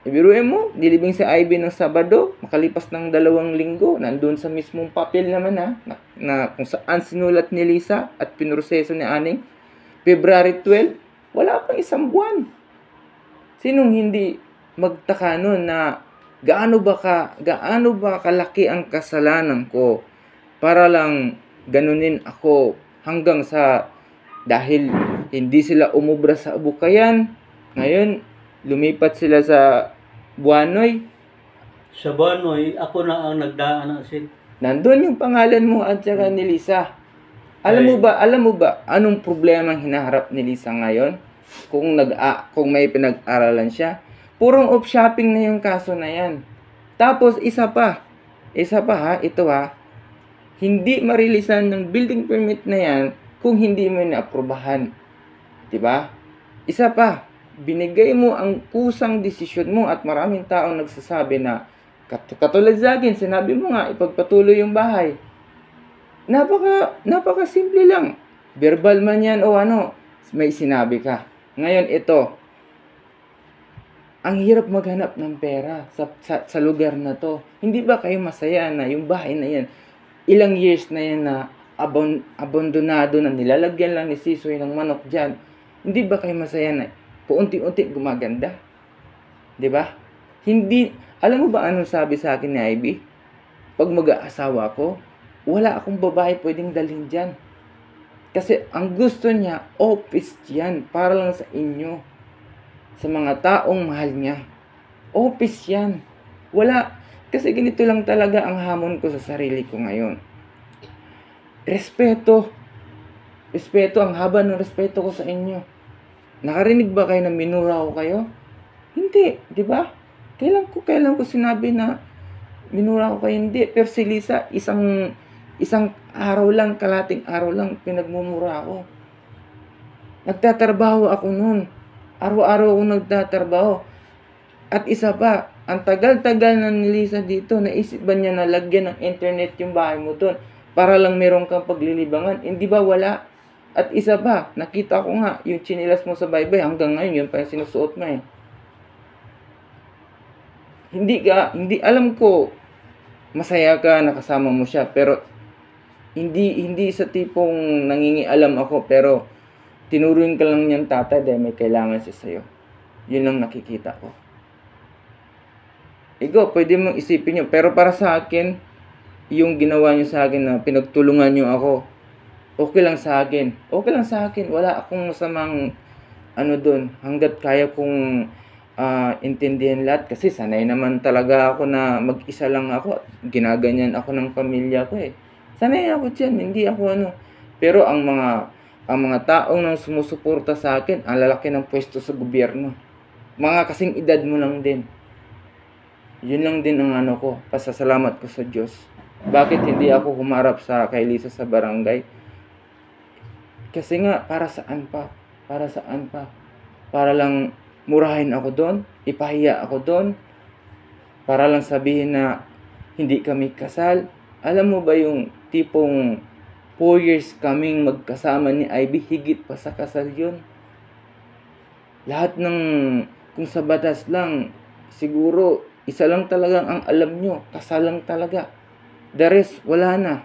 Ibiruin mo, dilibing si Ivy ng Sabado, makalipas ng 2 linggo, nandun sa mismong papel naman na kung saan sinulat ni Lisa at pinroseso ni Aning, February 12, wala pang 1 buwan. Sinong hindi magtaka nun na gaano ba kalaki ang kasalanan ko para lang ganunin ako hanggang sa dahil hindi sila umubra sa Abukayan, ngayon lumipat sila sa Buanoy. Sa Banoy, ako na ang nagdaan ng asin. Nandun yung pangalan mo at saka ni Lisa. Alam mo ba anong problema ang hinaharap ni Lisa ngayon? Kung may pinag-aralan siya, purong off shopping na yung kaso na yan. Tapos isa pa ha, ito ha, hindi marilisan ng building permit na yan kung hindi mo na-aprobahan. 'Di ba? Isa pa, binigay mo ang kusang desisyon mo at maraming taong nagsasabi na katulad sa akin, sinabi mo nga ipagpatuloy yung bahay. Napaka simple lang. Verbal man yan o ano, may sinabi ka. Ngayon ito, ang hirap maghanap ng pera sa lugar na to. Hindi ba kayo masaya na yung bahay na yan, ilang years na yan na abandonado na nilalagyan lang ni Sisoy ng manok dyan? Hindi ba kayo masaya na paunti-unti gumaganda? 'Di ba? Hindi, alam mo ba anong sabi sa akin ni Ivy? Pag mag-aasawa ko, wala akong babae pwedeng dalhin dyan. Kasi ang gusto niya, office yan, para lang sa inyo. Sa mga taong mahal niya. Office yan. Wala, kasi ganito lang talaga ang hamon ko sa sarili ko ngayon. Respeto. Respeto, ang haba ng respeto ko sa inyo. Nakarinig ba kayo na minura ko kayo? Hindi, di ba? Kailan ko sinabi na minura ko kayo? Hindi. Pero si Lisa, isang araw lang, kalating araw lang, pinagmumura ako. Nagtatrabaho ako noon. Araw-araw ako nagtatrabaho. At isa pa, ang tagal-tagal na ni Lisa dito, naisip ba niya na lagyan ng internet yung bahay mo doon para lang meron kang paglilibangan? Hindi ba wala? At isa pa, nakita ko nga, yung chinilas mo sa baybay, hanggang ngayon, yun pa yung sinusuot mo eh. Hindi alam ko, masaya ka, nakasama mo siya, pero hindi sa tipong nangingialam ako, pero tinuruin ka lang niyang tatay dahil may kailangan siya sa'yo. Yun lang nakikita ko. Ikaw, pwede mong isipin nyo, pero para sa akin, yung ginawa niyo sa akin na pinagtulungan niyo ako, okay lang sa akin. Okay lang sa akin. Wala akong masamang doon. Hanggat kaya kong intindihan lahat. Kasi sanay naman talaga ako na mag-isa lang ako. Ginaganyan ako ng pamilya ko eh. Sanay ako dyan. Hindi ako Pero ang mga taong nang sumusuporta sa akin, ang lalaki ng pwesto sa gobyerno. Mga kasing edad mo lang din. Yun lang din ang ko. Pasasalamat ko sa Diyos. Bakit hindi ako humarap kay Lisa sa barangay? Kasi nga, para saan pa? Para lang murahin ako doon, ipahiya ako doon, para lang sabihin na hindi kami kasal. Alam mo ba yung tipong 4 years kaming magkasama ni Ivy, higit pa sa kasal yun. Lahat kung sa batas lang, siguro, isa lang talagang ang alam nyo, kasal lang talaga. The rest, wala na.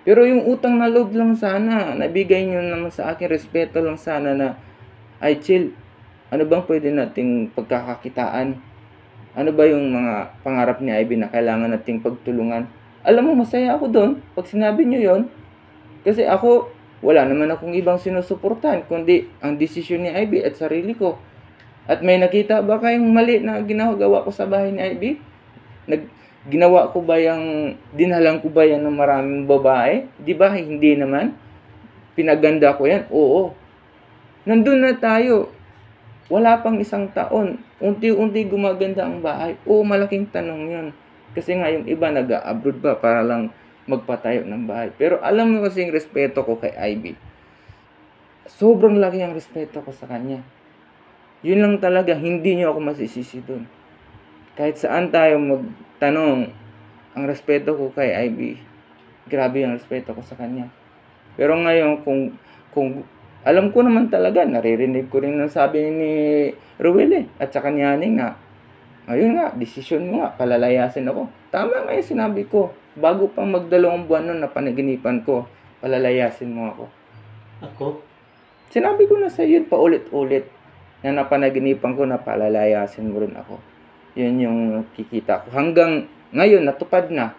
Pero yung utang na loob lang sana, nabigay nyo naman sa akin, respeto lang sana na, ay chill, ano bang pwede nating pagkakakitaan? Ano ba yung mga pangarap ni Ivy na kailangan nating pagtulungan? Alam mo, masaya ako doon pag sinabi nyo yon. Kasi ako, wala naman akong ibang sinusuportahan, kundi ang desisyon ni Ivy at sarili ko. At may nakita ba kayong mali na ginagawa ko sa bahay ni Ivy? Ginawa ko ba dinhalang ko ba yan ng maraming babae? Di ba? Hindi naman. Pinaganda ko yan? Oo. Nandun na tayo. Wala pang 1 taon. Unti-unti gumaganda ang bahay. Oo, malaking tanong yun. Kasi nga yung iba nag-abroad ba para lang magpatayo ng bahay. Pero alam mo kasi yung respeto ko kay Ivy. Sobrang laki ang respeto ko sa kanya. Yun lang talaga, hindi niyo ako masisisi dun. Kahit saan tayo magtanong, ang respeto ko kay Ivy, grabe ang respeto ko sa kanya. Pero ngayon, kung alam ko naman talaga, naririnig ko rin ang sabi ni Ruel at saka ni Haning na Ayun nga, desisyon mo nga, palalayasin ako. Tama nga yung sinabi ko. Bago pang magdalawang buwan nun na panaginipan ko, palalayasin mo ako. Ako? Sinabi ko na sa yun paulit-ulit na napanaginipan ko na palalayasin mo rin ako. Yun yung kikita ko. Hanggang ngayon, natupad na.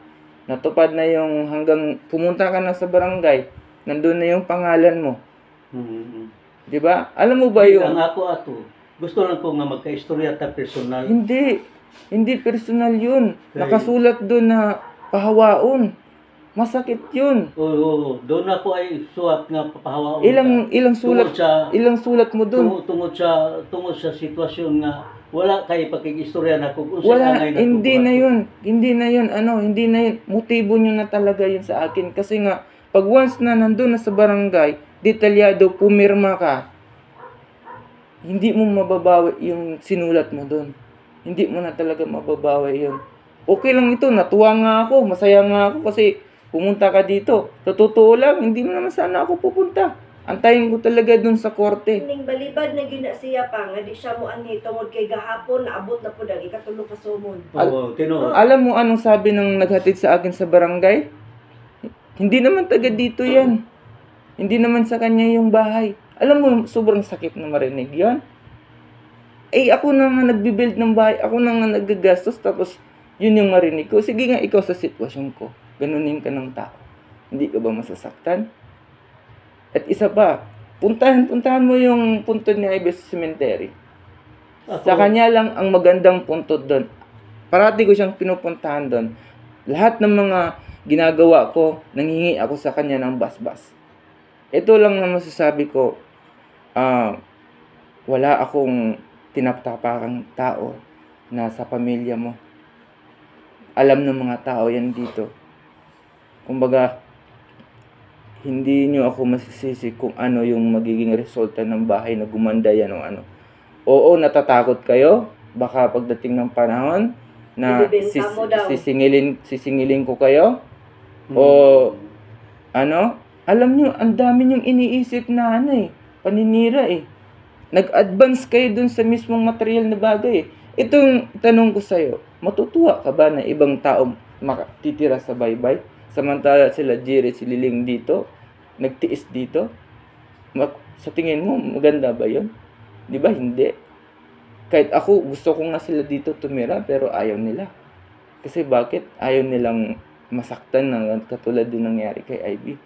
Natupad na yung hanggang pumunta ka na sa barangay, nandun na yung pangalan mo. Hmm. Di ba? Alam mo ba yung... Ang ako ato, gusto lang ko nga magka-istorya ta personal. Hindi. Hindi personal yun. Okay. Nakasulat doon na pahawaon. Masakit yun. Oo, doon ako ay suwat nga papahawa. Ilang sulat, Tungod sa ilang sulat mo doon? tungod sa sitwasyon nga wala kay pakikistorya na kung Wala, hindi na yun. Hindi na yun, hindi na yun. Motibo nyo na talaga yun sa akin. Kasi nga, pag once na nandun na sa barangay, detalyado, pumirma ka, hindi mo mababawi yung sinulat mo doon. Hindi mo na talaga mababawi yun. Okay lang ito, natuwa nga ako, masaya nga ako kasi pumunta ka dito. Sa totoo lang, hindi mo naman sana ako pupunta. Antayin ko talaga doon sa korte. Ning balibad na gina siya pa nga di siya mo ani tungod kay gahapon naabot na pud ang ikatulog ka sumon. Oo, tinuod. Alam mo anong sabi ng naghatid sa akin sa barangay? Hindi naman taga dito yan. Hindi naman sa kanya yung bahay. Alam mo, sobrang sakit na marinig yan. Eh, ako na nga nagbibuild ng bahay. Ako na nga nagagastos. Tapos, yun yung marinig ko. Sige nga, ikaw sa sitwasyon ko. Ganunin ka ng tao. Hindi ka ba masasaktan? At isa pa, puntahan mo yung puntod ni Ibe sa cemetery. Sa kanya lang ang magandang puntod doon. Parati ko siyang pinupuntahan doon. Lahat ng mga ginagawa ko, nanghingi ako sa kanya ng basbas. Ito lang na masasabi ko, wala akong tinatapakang tao na sa pamilya mo. Alam ng mga tao yan dito. Kumbaga, hindi nyo ako masisisi kung ano yung magiging resulta ng bahay na gumanda yan o ano. Oo, natatakot kayo. Baka pagdating ng panahon na Ibibenta mo daw. sisingilin ko kayo. O ano, alam nyo, ang dami nyong iniisip na paninira eh. Nag-advance kayo dun sa mismong material na bagay eh. Itong tanong ko sa'yo, matutuwa ka ba na ibang tao makatitira sa baybay? Samantala sila Jerry, si Liling dito, nagtiis dito. Sa tingin mo, maganda ba yun? Di ba? Hindi. Kahit ako, gusto ko nga sila dito tumira, pero ayaw nila. Kasi bakit? Ayaw nilang masaktan na katulad din nangyari kay Ivy.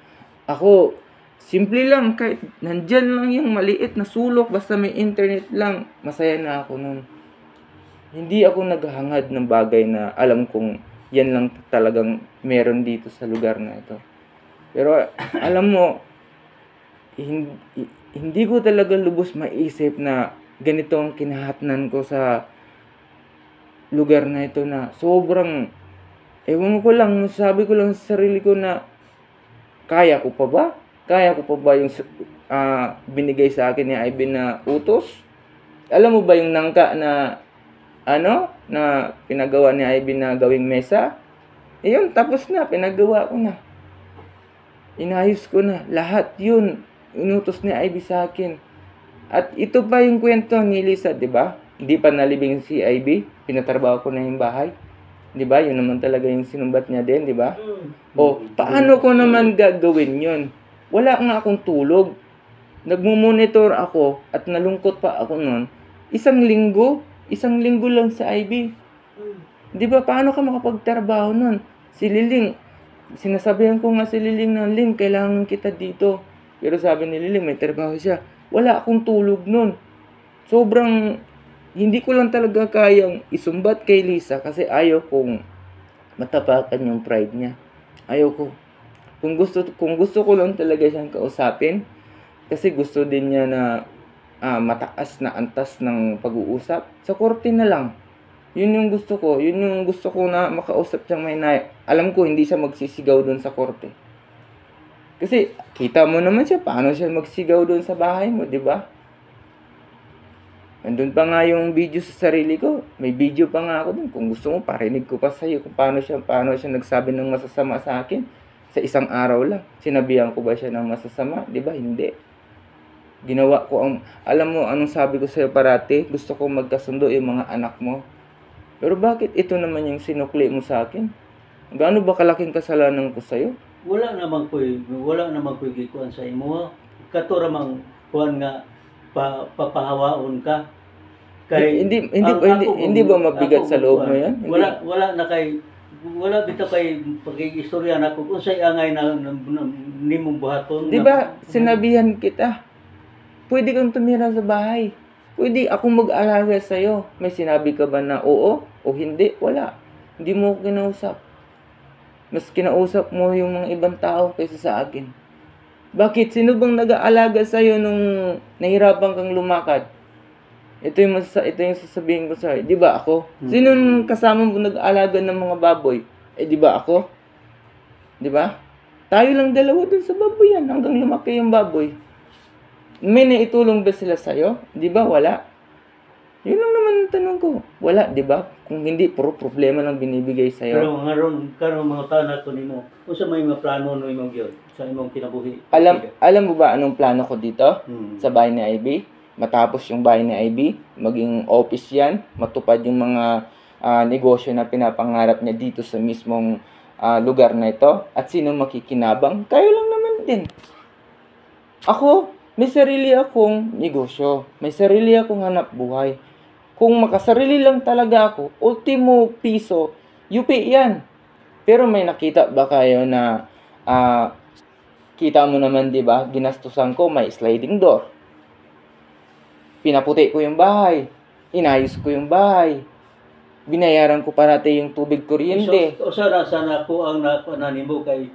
Ako, simple lang, kahit nandyan lang yung maliit na sulok, basta may internet lang, masaya na ako nun. Hindi ako naghahangad ng bagay na alam kong yan lang talagang meron dito sa lugar na ito. Pero alam mo, hindi ko talaga lubos maisip na ganito ang kinahatnan ko sa lugar na ito na sobrang, ewan ko lang, masasabi ko lang sa sarili ko na kaya ko pa ba? Kaya ko pa ba yung binigay sa akin ni Ivy na utos? Alam mo ba yung nangka na na pinagawa ni Ivy na gawing mesa? Ayun, tapos na, pinagawa ko na. Inayos ko na. Lahat yun, inutos ni Ivy sa akin. At ito pa yung kwento ni Lisa, di ba? Hindi pa nalibing si Ivy, pinatrabaho ko na yung bahay. Di ba? Yun naman talaga yung sinumbat niya din, di ba? O, paano ko naman gagawin yun? Wala nga akong tulog. Nagmumonitor ako at nalungkot pa ako nun. Isang linggo lang sa Ivy. Di ba? Paano ka makapagtrabaho nun? Si Liling, sinasabihan ko nga si Liling na, Ling, kailangan kita dito. Pero sabi ni Liling, may trabaho siya. Wala akong tulog nun. Sobrang, hindi ko lang talaga kayang isumbat kay Lisa kasi ayaw kong matapakan yung pride niya. Ayaw ko. Kung gusto ko lang talaga siyang kausapin, kasi gusto din niya na mataas na antas ng pag-uusap, sa korte na lang. Yun yung gusto ko. Yun yung gusto ko na makausap siyang alam ko, hindi siya magsisigaw doon sa korte. Kasi, kita mo naman siya, paano siya magsigaw doon sa bahay mo, di ba? Nandun pa nga yung video sa sarili ko. May video pa nga ako doon. Kung gusto mo, parinig ko pa sa'yo kung paano siya nagsabi ng masasama sa akin. Sa isang araw lang. Sinabihan ko ba siya ng masasama? Di ba? Hindi. Ginawa ko alam mo, anong sabi ko sa'yo parati? Gusto ko magkasundo yung mga anak mo. Pero bakit ito naman yung sinukli mo sa akin? Gaano ba kalaking kasalanan ko sa'yo? Wala naman ko'y gikuan sa imo. Kato ramang kuan nga papahawaon ka. Hindi ba mabigat sa loob mo yan? Wala bitaw kay pag-istorya nako kung say angay na nimong buhaton. Di ba sinabihan kita? Pwede kang tumira sa bahay. Pwede akong mag-alaga sa'yo. May sinabi ka ba na oo o hindi? Wala. Hindi mo ako kinausap. Mas kinausap mo yung mga ibang tao kaysa sa akin. Bakit? Sino bang nag-aalaga sa'yo nung nahirapan kang lumakad? Ito yung sasabihin ko sa'yo. Di ba ako? Sino nung kasama mo nag-aalaga ng mga baboy? Di ba ako? Di ba? Tayo lang dalawa dun sa baboy yan hanggang lumaki yung baboy. May naitulong ba sila sa'yo? Di ba? Wala. Yun lang naman ang tanong ko. Wala, di ba? Kung hindi, puro problema lang binibigay sa'yo. Pero karon mga taon nato nimo. Unsa may mga plano no imong gyud sa imong kinabuhi? Alam mo ba anong plano ko dito? Hmm. Sa bahay ni Ivy? Matapos yung bahay ni Ivy, maging office yan, matupad yung mga negosyo na pinapangarap niya dito sa mismong lugar na ito. At sino makikinabang? Kayo lang naman din. Ako, may sarili akong negosyo. May sarili akong hanap buhay. Kung makasarili lang talaga ako, ultimo piso, UP yan. Pero may nakita ba kayo na kita mo naman, di ba? Ginastusan ko, may sliding door. Pinaputi ko yung bahay. Inayos ko yung bahay. Binayaran ko parati yung tubig kuryente. So sana ko ang nanimo kay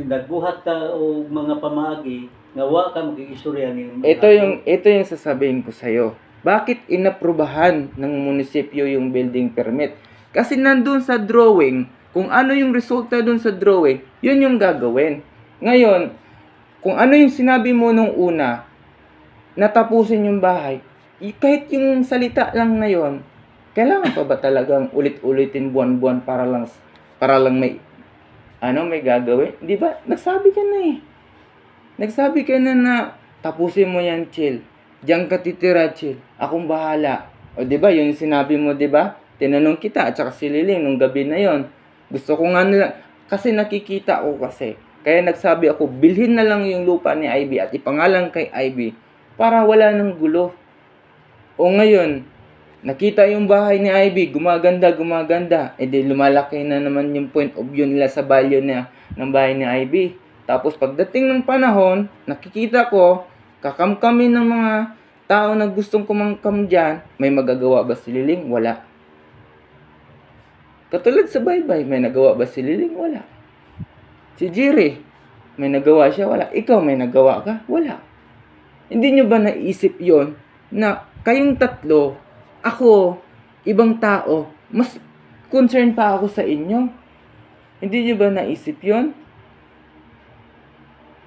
nagbuhat ka o mga pamaagi nga wa ka mag-istorya ni. Ito yung sasabihin ko sa iyo. Bakit inaprubahan ng munisipyo yung building permit? Kasi nandun sa drawing, kung ano yung resulta dun sa drawing, yun yung gagawin. Ngayon, kung ano yung sinabi mo nung una, natapusin yung bahay, kahit yung salita lang na yun, kailangan pa ba talagang ulit-ulitin buwan-buwan para lang may gagawin? Di ba? Nagsabi ka na eh. Nagsabi ka na tapusin mo yan, chill. Diyan ka titira, chill. Akong bahala. O di ba, yung sinabi mo, di ba? Tinanong kita at saka si Liling nung gabi na yon. Gusto ko nga nila, kasi nakikita ko kasi. Kaya nagsabi ako, bilhin na lang yung lupa ni Ivy at ipangalan kay Ivy para wala ng gulo. O ngayon, nakita yung bahay ni Ivy, gumaganda. E di lumalaki na naman yung point of view nila sa value ng bahay ni Ivy. Tapos pagdating ng panahon, nakikita ko, kakamkamin ng mga tao na gustong kumangkam dyan, may magagawa ba si Liling? Wala. Katulad sa baybay, may nagawa ba si Liling? Wala. Si Jiri, may nagawa siya? Wala. Ikaw, may nagawa ka? Wala. Hindi nyo ba naisip yon na kayong tatlo, ako, ibang tao, mas concerned pa ako sa inyo? Hindi nyo ba naisip yon?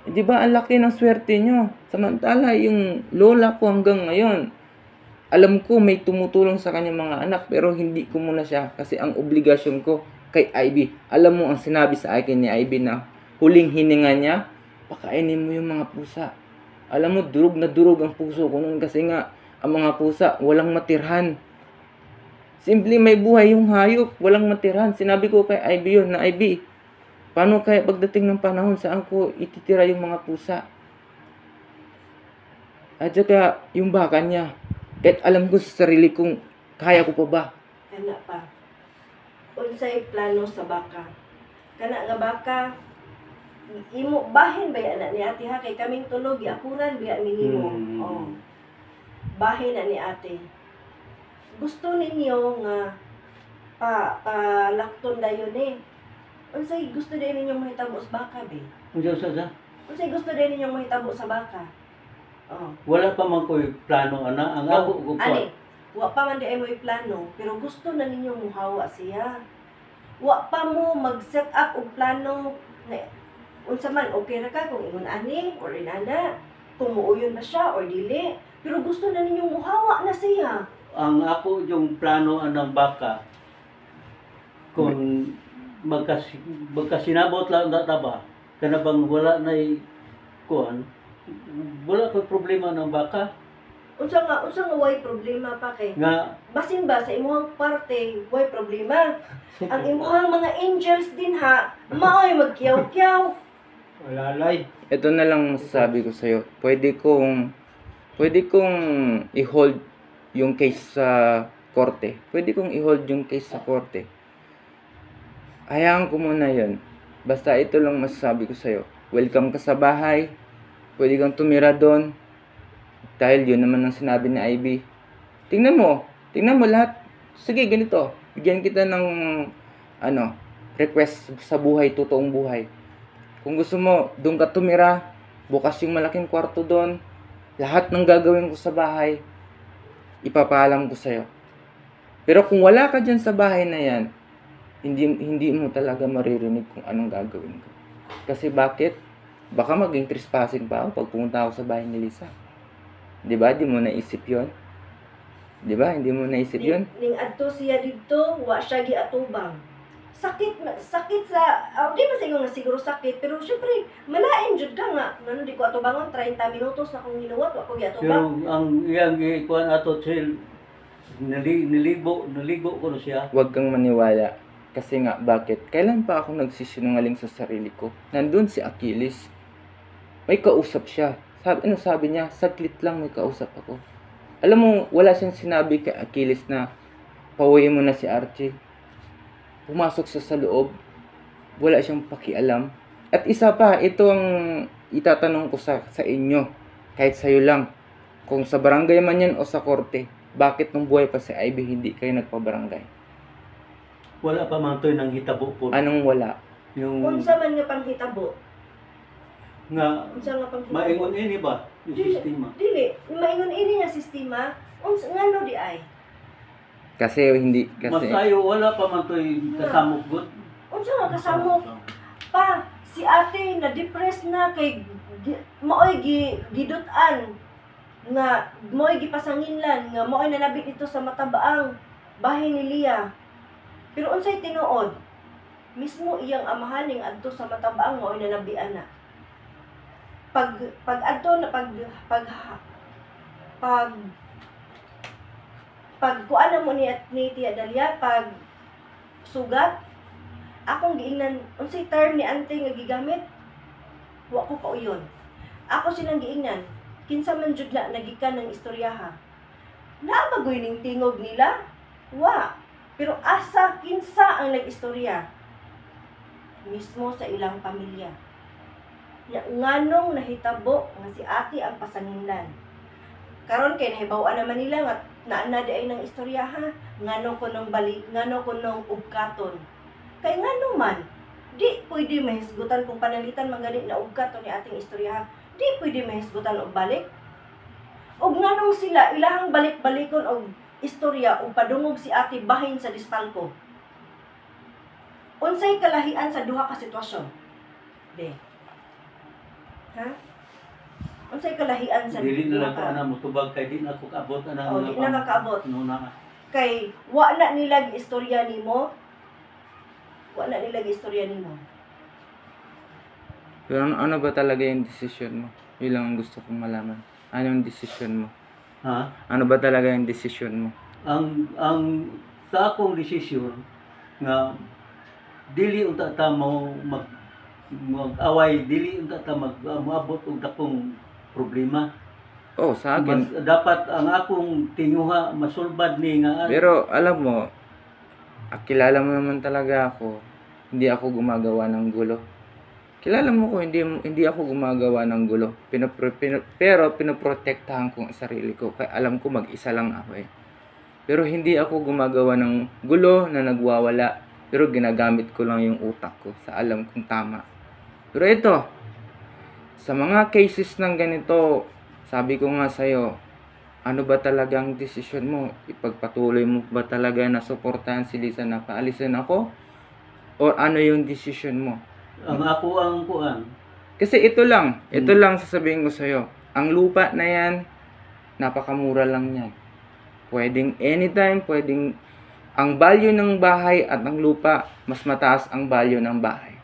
Di ba ang laki ng swerte nyo? Samantala, yung lola ko hanggang ngayon, alam ko may tumutulong sa kanyang mga anak, pero hindi ko muna siya kasi ang obligasyon ko kay Ivy. Alam mo ang sinabi sa akin ni Ivy na huling hininga niya, pakainin mo yung mga pusa. Alam mo, durog na durog ang puso ko noon kasi nga, ang mga pusa, walang matirhan. Simple may buhay yung hayop, walang matirhan. Sinabi ko kay Ivy yun, na Ivy, paano kaya pagdating ng panahon saan ko ititira yung mga pusa? At saka yung baka niya. Kahit alam ko sa sarili kong kaya ko pa ba? Kana pa. Unsay plano sa baka? Kana nga baka, imo bahin ba yan na ni ate ha? Kay kaming tulog, iapuran ba yan ninyo? Oh. Bahin na ni ate. Gusto ninyo nga lakton dayon eh. Unsay gusto din ninyong mahitabo sa baka, be? Unsay gusto din ninyong mahitabo sa baka? Oh. Wala pa man ko'y plano, ana. Ang ako ko Ani, wa pa man di ay mo'y plano, pero gusto na ninyong muhawa siya. Wa pa mo mag-set up og plano na unsa man okay ra ka kung ingon ani or inana, kung muuyon na siya or dili, pero gusto na ninyong muhawa na siya. Ang ako yung plano anang baka, kung magkasinabot lang data ba, kanabang wala na kuan, wala ko problema ng baka. Unsa nga way problema pa kay Nga, basin ba sa imuhang parte way problema. Ang imuhang mga angels din ha, maoy magkiyaw-kiyaw. Malalay. Ito na lang sabi ko sa'yo. Pwede kong i-hold yung case sa korte. Pwede kong i-hold yung case sa korte. Hayaan ko muna yun. Basta ito lang masasabi ko sa'yo. Welcome ka sa bahay. Pwede kang tumira doon. Dahil yun naman ang sinabi ni Ivy. Tingnan mo lahat. Sige, ganito. Bigyan kita ng request sa buhay, totoong buhay. Kung gusto mo, doon ka tumira. Bukas yung malaking kwarto doon. Lahat ng gagawin ko sa bahay, ipapaalam ko sa'yo. Pero kung wala ka dyan sa bahay na yan, hindi mo talaga maririnig kung anong gagawin ko. Kasi bakit? Baka maging trespassing pa ako pag pumunta ako sa bahay ni Lisa. Di ba? Di mo naisip yun? Di ba? Hindi mo naisip yun? Ning adto siya dito, wa siya giatubang. Sakit sa di man sa ingon nga siguro sakit, pero syempre malain jud ka nga ngano di ko atubangon 30 minutos na kung hinuwat wa ko pero giatubang. ang iyang gikuan ato chill, niligo ko na siya. Huwag kang maniwala. Kasi nga, bakit? Kailan pa ako nagsisinungaling sa sarili ko? Nandun si Achilles. May kausap siya. Sabi niya? Saglit lang may kausap ako. Alam mo, wala siyang sinabi kay Achilles na pauwiin mo na si Archie. Pumasok siya sa loob. Wala siyang pakialam. At isa pa, ito ang itatanong ko sa inyo. Kahit sa'yo lang. Kung sa barangay man yan o sa korte, bakit nung buhay pa si Ivy hindi kayo nagpabarangay? Wala pa man to'y nang hitabo po. Anong wala? Yung Unsa man nga panghitabo? nga Unsa nga panghitabo? maingon ini ba yung sistema? Dili, maingon ini nga sistema, unsa ngano di ay? Kasi Masayo wala pa man to'y kasamok gud. Unsa nga kasamo pa si ate na depressed na kay maoy gidutan nga mo'y gipasanginlan nga mo'y nanabit dito sa matabaang bahay ni Lia. Pero unsay tinuod? Mismo iyang amahaning adto sa matabaang mo'y nanabian na. Pag adto na pag kuan na mo ni Tia Dalia pag sugat akong giingnan unsay term ni ante nga gigamit wa ko pauyon. Ako silang giingnan kinsa man jud na nagikan ng istoryaha. Naa ba goy ning tingog nila? Wa. Pero asa kinsa ang nag-istorya? Mismo sa ilang pamilya. Nganong nahitabo nga si ate ang pasanginlan. Karon kay nahibaw-an naman nila nga naana di ay ng istoryaha, ngano ko nung balik, ngano ko nung ugkaton. Kay ngano man, di pwede mahisgutan kung panalitan mangganit na ugkaton ni ating istoryaha. Di pwede mahisgutan og balik. Og nganong sila ilahang balik-balikon og istorya og padungog si ate bahin sa dispalko. Unsay kalahian sa duha ka sitwasyon? Be. Ha? Unsay kalahian sa Dili na duha lang ko ka? ana motubag kay di na ako kaabot ana. Oh, di na kakaabot. No na. Kay wa na nila giistorya nimo. Wa na nila giistorya nimo. Pero ano ba talaga yung desisyon mo? Yun lang ang gusto kong malaman. Ano yung desisyon mo? Ha? Ano ba talaga yung desisyon mo? Ang sa akong desisyon nga dili unta ta mo mag-away, dili unta ta maabot og dakong problema. Oh, sa akin. Mas dapat ang akong tinguha masulbad ni nga Pero alam mo, kilala mo naman talaga ako. Hindi ako gumagawa ng gulo. Kilala mo ko, hindi ako gumagawa ng gulo. Pero pinoprotektahan ko ang sarili ko. Kaya alam ko mag-isa lang ako eh. Pero hindi ako gumagawa ng gulo na nagwawala. Pero ginagamit ko lang yung utak ko sa alam kong tama. Pero ito, sa mga cases ng ganito, sabi ko nga sa'yo, ano ba talagang desisyon mo? Ipagpatuloy mo ba talaga na suportahan si Lisa na paalisin ako? O ano yung desisyon mo? ang ako ang kuan. Kasi ito lang sasabihin ko sa'yo. Ang lupa na yan, napakamura lang yan. Pwedeng anytime, pwedeng ang value ng bahay at ng lupa, mas mataas ang value ng bahay.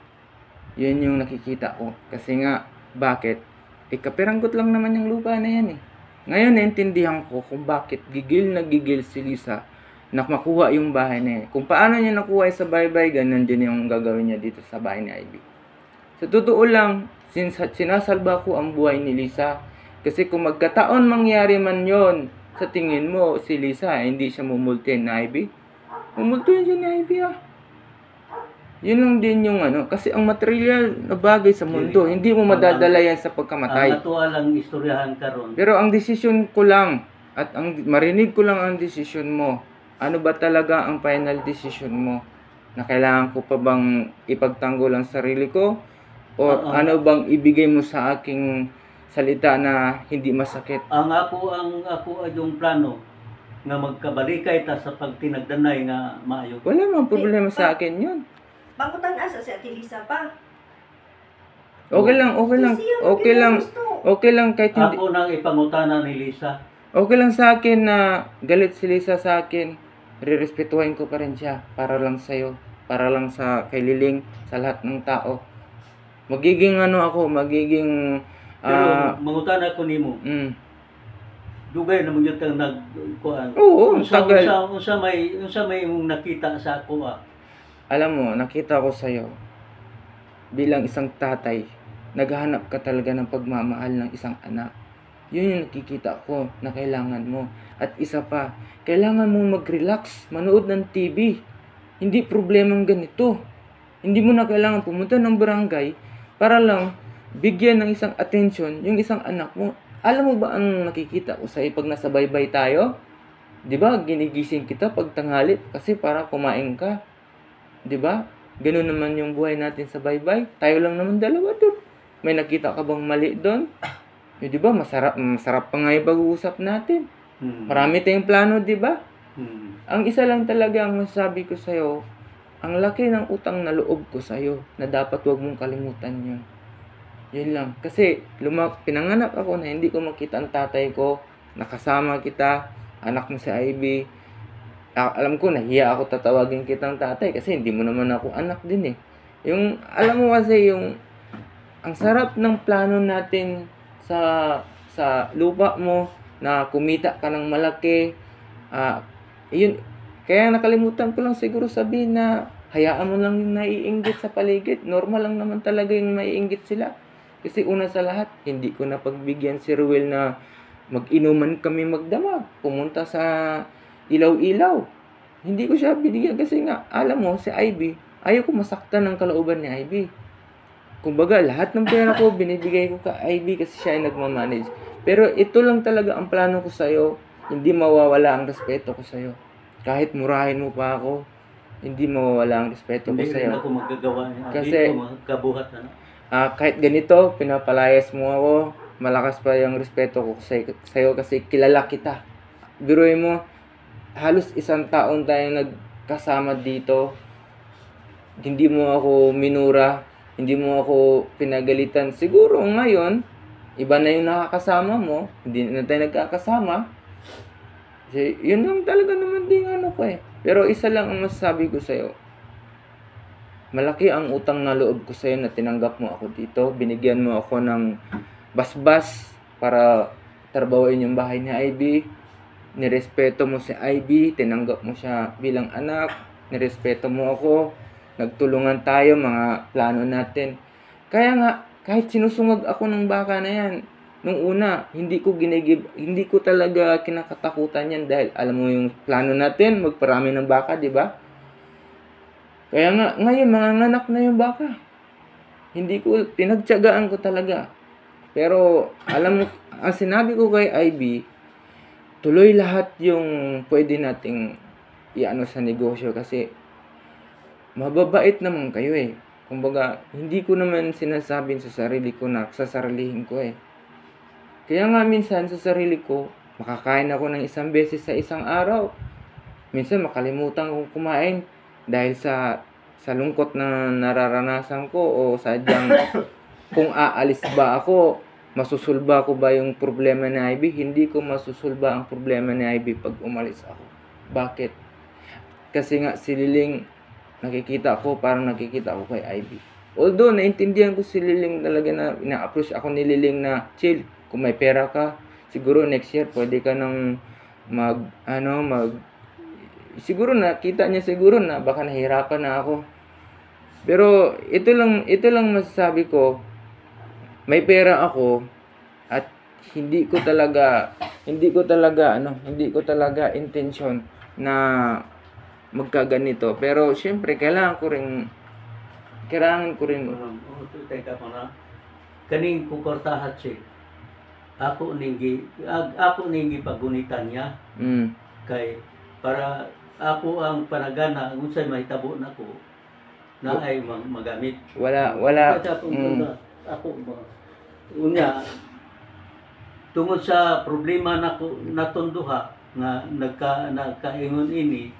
Yun yung nakikita ko. Kasi nga, bakit? Kapiranggot lang naman yung lupa na yan eh. Ngayon, naintindihan ko kung bakit gigil na gigil si Lisa na makuha yung bahay niya. Kung paano niya nakuha sa baybay, ganun din yung gagawin niya dito sa bahay ni Ivy. Sa totoo lang, sinasalba ko ang buhay ni Lisa. Kasi kung magkataon mangyari man yon, sa tingin mo, si Lisa, hindi siya mumultin ni Ivy? Mumultin siya ni Ivy Yun lang din yung kasi ang material na bagay sa mundo, hindi mo madadala yan sa Ang pagkamatay. natuwa lang istoryahan karon. Pero ang desisyon ko lang, at ang marinig ko lang ang desisyon mo, ano ba talaga ang final decision mo? Na kailangan ko pa bang ipagtanggol ang sarili ko? O ano bang ibigay mo sa aking salita na hindi masakit? Ang ako ay yung plano nga magkabalikay ta sa pagtinagdanay nga maayo. Wala mang problema sa akin yun. Pangutan asa si Ate Lisa pa. Okay lang, okay lang, okay lang, okay lang kahit hindi. Ako nang ipangutana ni Lisa. Okay lang sa akin na galit si Lisa sa akin. Rirespetuhin ko pa rin siya para lang sa'yo, para lang sa kay Liling, sa lahat ng tao. Magiging magiging Pero mangutana ko nimo. Dugay naman yung nagkuan. Oo, tagal. Unsa may imong nakita sa ako Alam mo, nakita ko sa'yo, bilang isang tatay, naghahanap ka talaga ng pagmamahal ng isang anak. Yun yung nakikita ko na kailangan mo. At isa pa, kailangan mo mag-relax, manood ng TV. Hindi problemang ganito. Hindi mo na kailangan pumunta ng barangay para lang bigyan ng isang attention yung isang anak mo. Alam mo ba ang nakikita ko sa'yo pag nasa baybay tayo? Di ba, ginigising kita pag tanghalit kasi para kumain ka. Di ba? Ganun naman yung buhay natin sa baybay. Tayo lang naman dalawa doon. May nakita ka bang mali doon? Di ba? Masarap pa nga yung pag-uusap natin. Marami tayong plano, di ba? Ang isa lang talaga ang masasabi ko sa'yo, ang laki ng utang na loob ko sa'yo na dapat wag mong kalimutan yun. Yun lang. Kasi pinanganak ako na hindi ko makita ang tatay ko, nakasama kita, anak mo si Ivy. Alam ko, nahiya ako tatawagin kitang tatay kasi hindi mo naman ako anak din eh. Yung, alam mo kasi yung, ang sarap ng plano natin sa lupa mo na kumita ka ng malaki. Yun, kaya nakalimutan ko lang siguro sabihin na hayaan mo lang yung naiinggit sa paligid. Normal lang naman talaga yung maiinggit sila. Kasi una sa lahat, hindi ko na pagbigyan si Ruel na mag-inuman kami magdamag. Pumunta sa ilaw-ilaw. Hindi ko siya binigyan kasi nga, alam mo, si Ivy, ayaw ko masaktan ng kalooban ni Ivy. Kumbaga, lahat ng pera ko, binibigay ko kay Ivy kasi siya ay nagmamanage. Pero ito lang talaga ang plano ko sa'yo. Hindi mawawala ang respeto ko sa'yo. Kahit murahin mo pa ako, hindi mawawala ang respeto ko sa'yo. Hindi ako magagawa niya. Kasi, Hindi ko magkabuhat. kahit ganito, pinapalayas mo ako, malakas pa yung respeto ko sa'yo kasi kilala kita. Biruin mo, halos isang taon tayong nagkasama dito. Hindi mo ako minura, hindi mo ako pinagalitan. Siguro ngayon, iba na yung nakakasama mo, hindi na tayo nagkakasama. Kasi yun lang talaga naman din ko eh. Pero isa lang ang masasabi ko sa'yo. Malaki ang utang na loob ko sa'yo na tinanggap mo ako dito. Binigyan mo ako ng basbas para trabahoin yung bahay ni Ivy. Nirespeto mo si Ivy, tinanggap mo siya bilang anak. Nirespeto mo ako. Nagtulungan tayo, mga plano natin. Kaya nga, kahit sinusungag ako ng baka na yan, nung una, hindi ko talaga kinakatakutan yan dahil alam mo yung plano natin, magparami ng baka, di ba? Kaya nga, ngayon, manganganak na yung baka. Pinagtiyagaan ko talaga. Pero, alam mo, ang sinabi ko kay Ivy, tuloy lahat yung pwede nating iano sa negosyo kasi mababait naman kayo eh. Kumbaga, hindi ko naman sinasabi sa sarili ko na sasarilihin ko eh. Kaya nga minsan sa sarili ko, makakain ako ng isang beses sa isang araw. Minsan makalimutan kong kumain dahil sa lungkot na nararanasan ko o sadyang kung aalis ba ako, masusulba ko ba yung problema ni Ivy? Hindi ko masusulba ang problema ni Ivy pag umalis ako. Bakit? Kasi nga si Liling, parang nakikita ko kay Ivy. Although, naintindihan ko si Liling talaga na ina-approach ako ni Liling na chill. Kung may pera ka, siguro next year pwede ka nang siguro nakita niya siguro na baka nahirapan na ako. Pero ito lang masasabi ko, may pera ako at hindi ko talaga intention na magkaganito. Pero syempre kailangan ko rin Teka mo na. Kaning kukortahat siya. Ako ningi pagunitan niya. Kay para ako ang panagana unsay mahitabo nako na ay magamit. Wala. Ako ba? Unya tungod sa problema naton duha nga nagkaingon ini,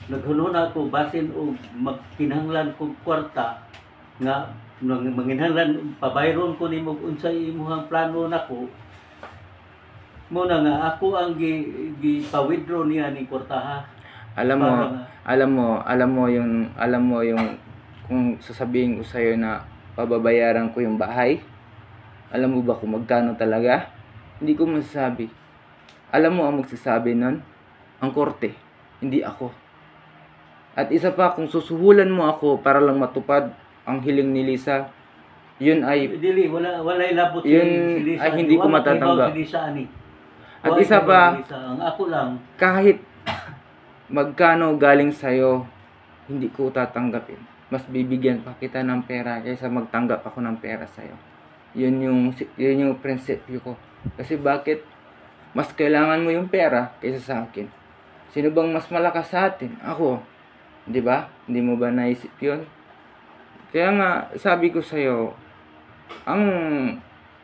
naghunahon ako basin og magkinahanglan kog kwarta nga manginahanglan pabayron ko nimo unsay imong plano nako. Muna nga ako ang gi-withdraw niya ni kwartaha. Alam mo yung kung sasabihin ko sa'yo na pababayaran ko yung bahay, alam mo ba kung magkano talaga? Hindi ko masasabi. Alam mo ang magsasabi nun? Ang korte, hindi ako. At isa pa, kung susuhulan mo ako para lang matupad ang hiling ni Lisa, yun ay walay labot yun si Lisa. ay hindi ko matatanggap. Si Lisa, ani. At isa pa, ang ako lang, kahit magkano galing sa'yo, hindi ko tatanggapin. Mas bibigyan pa kita ng pera kaysa magtanggap ako ng pera sa'yo. Yun yung prinsipyo ko. Kasi bakit mas kailangan mo yung pera kaysa sa akin? Sino bang mas malakas sa atin? Ako. 'Di ba? Hindi mo ba naisip yun? Kaya nga, sabi ko sa'yo, ang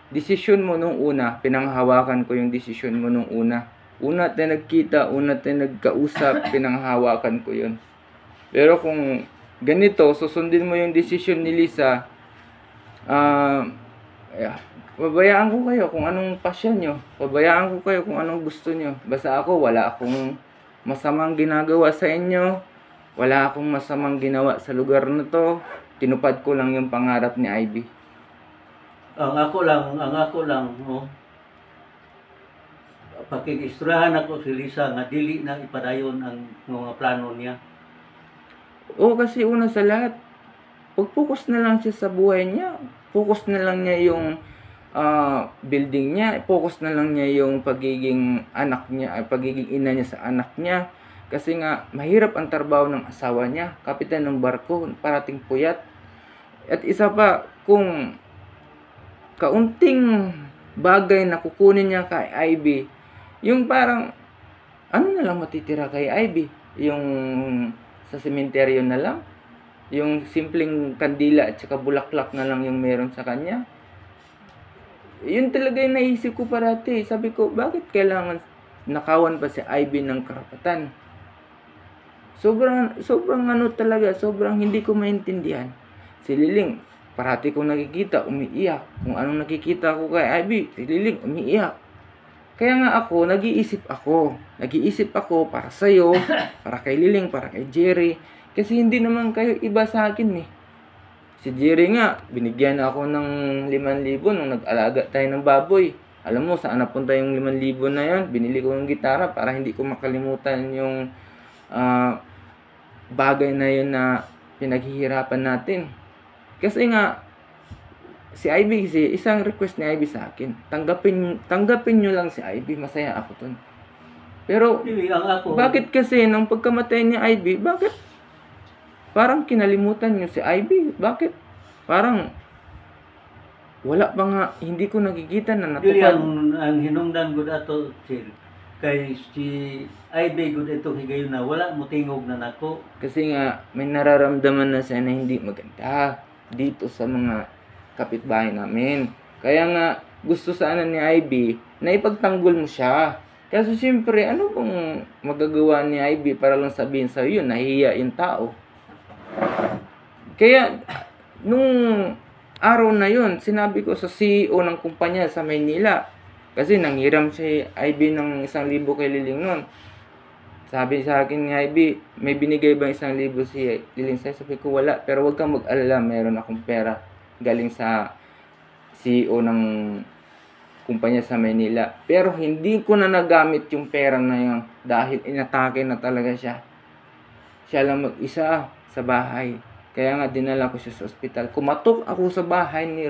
desisyon mo nung una, pinanghawakan ko yung desisyon mo nung una. Una tayo nagkita, una tayo nagkausap, pinanghawakan ko yun. Pero kung ganito, susundin mo yung desisyon ni Lisa, pabayaan ko kayo kung anong pasyon nyo. Pabayaan ko kayo kung anong gusto nyo. Basta ako, wala akong masamang ginagawa sa inyo. Wala akong masamang ginawa sa lugar na to. Tinupad ko lang yung pangarap ni Ivy. ang ako lang, pakikisturahan ako si Lisa nga dili na ipadayon ang mga plano niya. Oo, kasi una sa lahat, pag-focus na lang siya sa buhay niya. Focus na lang niya yung building niya. Focus na lang niya yung pagiging anak niya, pagiging ina niya sa anak niya. Kasi nga, mahirap ang trabaho ng asawa niya. Kapitan ng barko, parating puyat. At isa pa, kung kaunting bagay na kukunin niya kay Ivy, yung parang, ano na lang matitira kay Ivy? Yung sa sementeryo na lang? Yung simpleng kandila at saka bulaklak na lang yung meron sa kanya? Yun talaga yung naisip ko parati. Sabi ko, bakit kailangan nakawan pa si Ivy ng karapatan? Sobrang hindi ko maintindihan. Si Liling, parati kong nakikita, umiiyak. Kung anong nakikita ko kay Ivy, si Liling, umiiyak. Kaya nga ako, nag-iisip ako para sa'yo, para kay Liling, para kay Jerry. Kasi hindi naman kayo iba sa akin eh. Si Jerry nga, binigyan ako ng 5,000 nung nag-alaga tayo ng baboy. Alam mo, saan napunta yung 5,000 na yun? Binili ko yung gitara para hindi ko makalimutan yung bagay na yun na pinaghihirapan natin. Kasi nga, si Ivy, isang request ni Ivy sa akin, tanggapin nyo lang si Ivy, masaya ako dun. Pero, bakit kasi nung pagkamatay ni Ivy, bakit parang kinalimutan nyo si Ivy? Bakit? Parang, wala pa nga, hindi ko nakikita na natupad. Ang hinungdan gud ato, Chill. Kay si Ivy gud itong higayon na wala mo tingog na nako. Kasi nga, may nararamdaman na siya na hindi maganda dito sa mga kapitbahay namin. Kaya nga, gusto sana ni Ivy na ipagtanggol mo siya. Kasi siyempre, ano bang magagawa ni Ivy para lang sabihin sa'yo yun, nahihiya yung tao. Kaya, nung araw na yun, sinabi ko sa CEO ng kumpanya sa Maynila, kasi nanghiram si Ivy ng 1,000 kay Liling nun. Sabi sa akin ni Ivy, may binigay ba 1,000 si Liling sa'yo? Sabi ko, wala. Pero huwag kang mag-alala, meron akong pera galing sa CEO ng kumpanya sa Manila. Pero hindi ko na nagamit yung pera na yun dahil inatake na talaga siya. Siya lang mag-isa sa bahay. Kaya nga dinala ko siya sa ospital. Kumatok ako sa bahay ni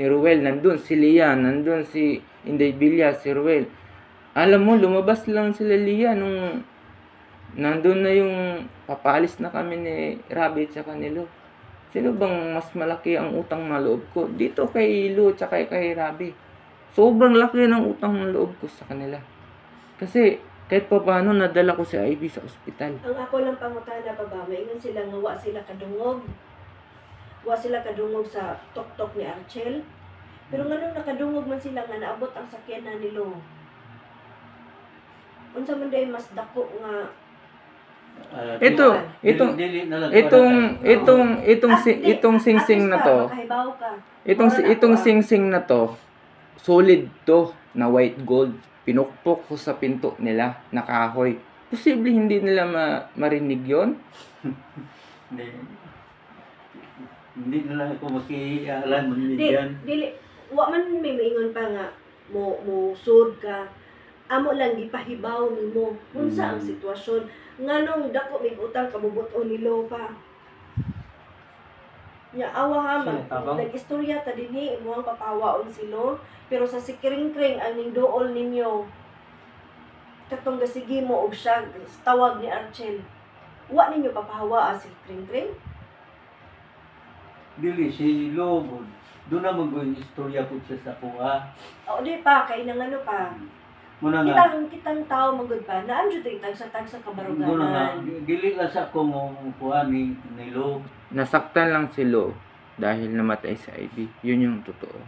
Ruel. Nandun si Lia, nandun si Inday Villa, si Ruel. Alam mo, lumabas lang sila Lia nung nandun na yung papalis na kami ni Rabi at saka ni Lu. Sino bang mas malaki ang utang na loob ko? Dito kay Lu at saka kay Rabi. Sobrang laki ng utang na loob ko sa kanila. Kasi kahit pa paano nadala ko si Ivy sa ospital. Ang ako lang pangutana pa ba, maingon sila nga wa sila kadungog. Wa sila kadungog sa tok-tok ni Archel. Pero nga nung nakadungog man sila nga naabot ang sakyanan ni Lo. Unsa man day mas dako nga Ito, dili na lang itong singsing na to. Makahibaw ka. Itong singsing na to, solid to na white gold. Pinukpok ko sa pinto nila na kahoy. Posible hindi nila marinig yon. Hindi na lang ako makialam mo diyan. Dili, wa man may maingon pa nga mo sud ka. Amo lang gipahibaw nimo unsa ang sitwasyon nganong dako mig utang kabubuton ni Lo pa. Nya awa ha nag-istorya ta dinhi imo ang papawaon si Lo pero sa sikring-kring ang ningdool ninyo katong gasigi mo og siya tawag ni Archel. Wa ninyo papahawaa si kring-kring? Dili si Lobod. Doon na mag-istorya po siya sa kuha. O di pa kay nang ano pa. Muna nga. Kitang tao magud pa na anjud tay tag sa Doon na nga. kabaruganan. Dili lang sa kung kuha ni Lo. Nasaktan lang si Lo dahil namatay si Ivy. Yun yung totoo.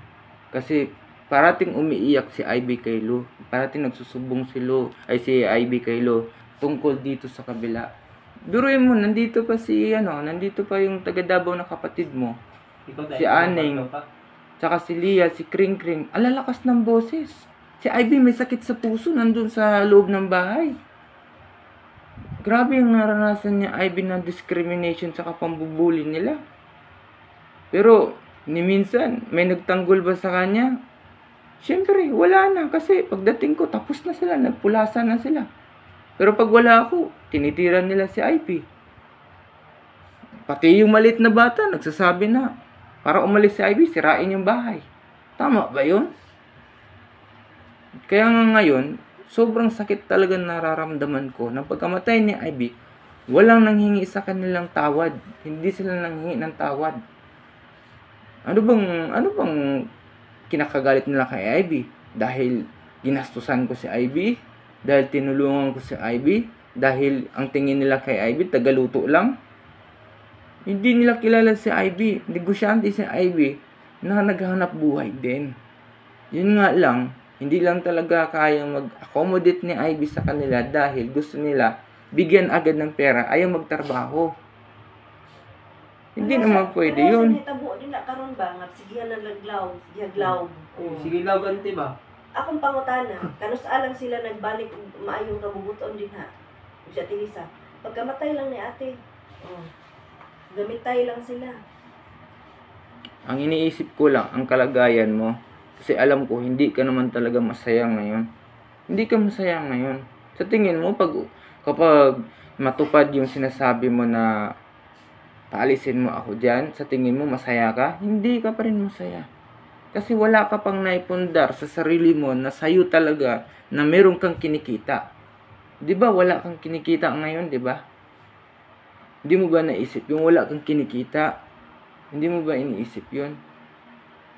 Kasi parating umiiyak si Ivy kay Lo. Parating nagsusubong si Ivy kay Lo tungkol dito sa kabila. Biruin mo, nandito pa nandito pa yung taga Davao na kapatid mo. Si Aning, tsaka si Lia, si Kring Kring. Alalakas ng boses. Si Ivy may sakit sa puso, nandun sa loob ng bahay. Grabe yung naranasan niya Ivy ng discrimination tsaka pambubuli nila. Pero, ni minsan, may nagtanggol ba sa kanya? Siyempre, wala na. Kasi pagdating ko, tapos na sila. Nagpulasan na sila. Pero pag wala ako, tinitiran nila si Ivy. Pati yung malit na bata, nagsasabi na, para umalis si Ivy, sirain yung bahay. Tama ba yun? Kaya nga ngayon, sobrang sakit talaga nararamdaman ko na pagkamatay ni Ivy, walang nanghingi sa kanilang tawad. Hindi sila nanghingi ng tawad. Ano bang kinakagalit nila kay Ivy? Dahil ginastusan ko si Ivy? Dahil tinulungan ko si Ivy? Dahil ang tingin nila kay Ivy, tagaluto lang? Hindi nila kilala si Ivy. Negosyante si Ivy na naghahanap buhay din. Yun nga lang, hindi lang talaga kayang mag-accommodate ni Ivy sa kanila dahil gusto nila bigyan agad ng pera, ayaw magtrabaho. Hindi naman pwede yun. Tabo din na karon ba nga sige na laglaw, gaglaw. Sige lang, ganti ba? Akong pangutana, kanus alang sila nagbalik og maayong kabubuton din ha. Ug siya tinisa. Pagkamatay lang ni ate. Gamitay lang sila. Ang iniisip ko lang, ang kalagayan mo. Kasi alam ko, hindi ka naman talaga masaya ngayon. Hindi ka masaya ngayon. Sa tingin mo, kapag matupad yung sinasabi mo na paalisin mo ako dyan, sa tingin mo masaya ka? Hindi ka pa rin masaya. Kasi wala ka pang naipundar sa sarili mo na sa'yo talaga na meron kang kinikita. Di ba wala kang kinikita ngayon, di ba? Hindi mo ba naisip yung wala kang kinikita? Hindi mo ba iniisip yun?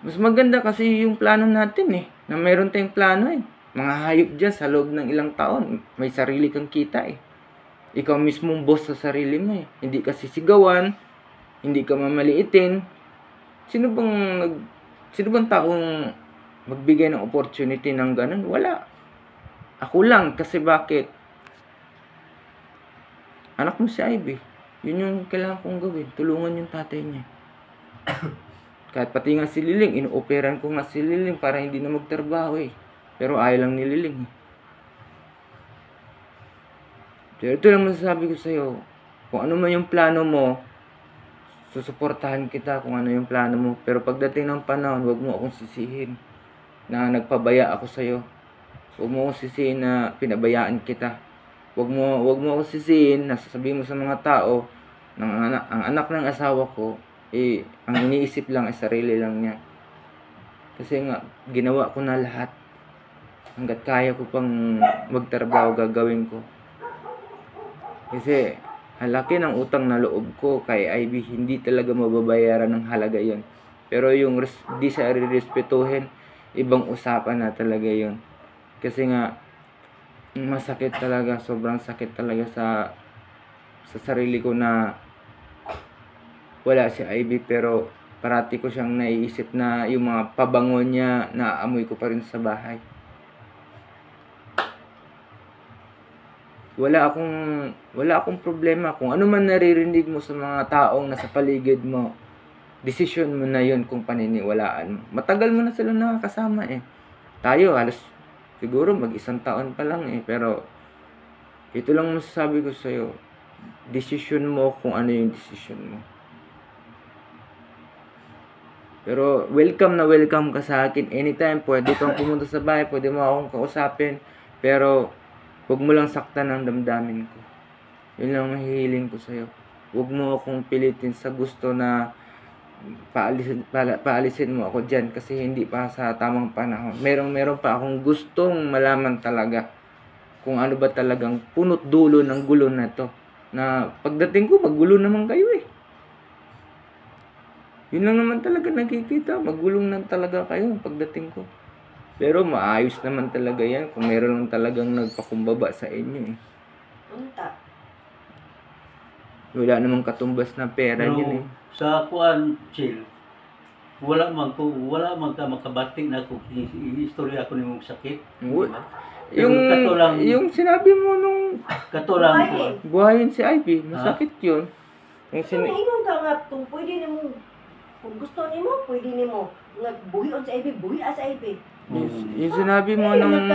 Mas maganda kasi yung plano natin na meron tayong plano Mga hayop dyan sa loob ng ilang taon, may sarili kang kita Ikaw mismong boss sa sarili mo Hindi ka sisigawan, hindi ka mamaliitin. Sino bang taong magbigay ng opportunity ng ganun? Wala. Ako lang, kasi bakit? Anak mo si Ivy. Yun yung kailangan kong gawin. Tulungan yung tatay niya. Kahit pati nga si Liling, ino-operan ko nga si Liling para hindi na magtrabaho Pero ayaw lang ni Liling Pero ito lang masasabi ko sa'yo. Kung ano man yung plano mo, susuportahan kita kung ano yung plano mo. Pero pagdating ng panahon, huwag mo akong sisihin. na nagpabaya ako sa'yo. Huwag mo akong sisihin na pinabayaan kita. Huwag mo akong sisihin na sasabihin mo sa mga tao ng ang anak ng asawa ko, ang iniisip lang ay sarili lang niya. Kasi nga, ginawa ko na lahat. Hanggat kaya ko pang magtrabaho, gagawin ko. Kasi, halaki ng utang na loob ko kay Ivy, hindi talaga mababayaran ng halaga yon. Pero yung di siya rirespetuhin, ibang usapan na talaga yon. Kasi nga, masakit talaga, sobrang sakit talaga sa sarili ko na wala si Ivy, pero parati ko siyang naiisip na yung mga pabango niya, naaamoy ko pa rin sa bahay. Wala akong problema kung ano man naririnig mo sa mga taong nasa paligid mo. Desisyon mo na yun kung paniniwalaan mo. Matagal mo na sila nakakasama eh. Tayo halos siguro mag-1 taon pa lang eh, pero ito lang masasabi ko sa'yo. Desisyon mo kung ano yung desisyon mo. Pero welcome na welcome ka sa akin. Anytime, pwede kang pumunta sa bahay, pwede mo akong kausapin. Pero huwag mo lang saktan ang damdamin ko. Yun lang mahihiling ko sa'yo. Huwag mo akong pilitin sa gusto na paalisin mo ako dyan kasi hindi pa sa tamang panahon. Meron pa akong gustong malaman talaga kung ano ba talagang punot dulo ng gulo na to. Na pagdating ko, maggulo naman kayo eh. Yun lang naman talaga nakikita. Magulong lang talaga kayo pagdating ko. Pero maayos naman talaga yan kung meron lang talagang nagpakumbaba sa inyo eh. Unta. Wala namang katumbas na pera Pero yun eh. sa kuan chill, wala man ka makabating na kung istorya ko nimong sakit. Wala. Pero katulang- yung sinabi mo nung Katulang Buhay ko. eh. buhayin si Ivy, masakit yun. Yung So, ingon ka nga, kung pwede nimo, kung gusto nimo, pwede nimo. Nga, buhion sa Ivy, buhi sa Ivy. yung sinabi mo nung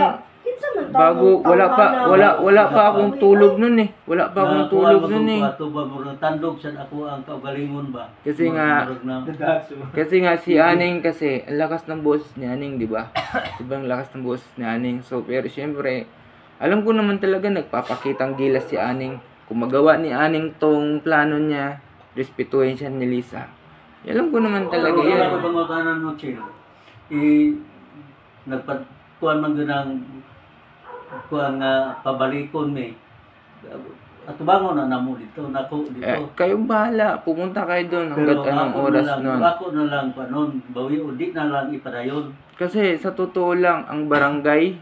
Kinsa man bago, wala pa akong tulog nun eh. Wala pa akong tulog nun eh. Ato ba murag tandog sa ako ang kaugalingon ba? Kasi nga, Kasi nga si Aning kasi, ang lakas ng boses ni Aning, di ba? Sobrang lakas ng boses ni Aning. So, pero syempre, alam ko naman talaga nagpapakitang gilas si Aning. Kung magawa ni Aning tong plano niya, respetuhin siya ni Lisa. Alam ko naman talaga Pero yan. wala ko bangutanan mo, chill. Nagpagkuhan man ganang kuhan nga pabalikon mi. At bangon na namo dito, nako dito. Kayong bahala. Pumunta kayo doon hanggat anong oras nun. Ako na lang pa nun, bawi o di na lang ipadayon. Kasi sa totoo lang, ang barangay,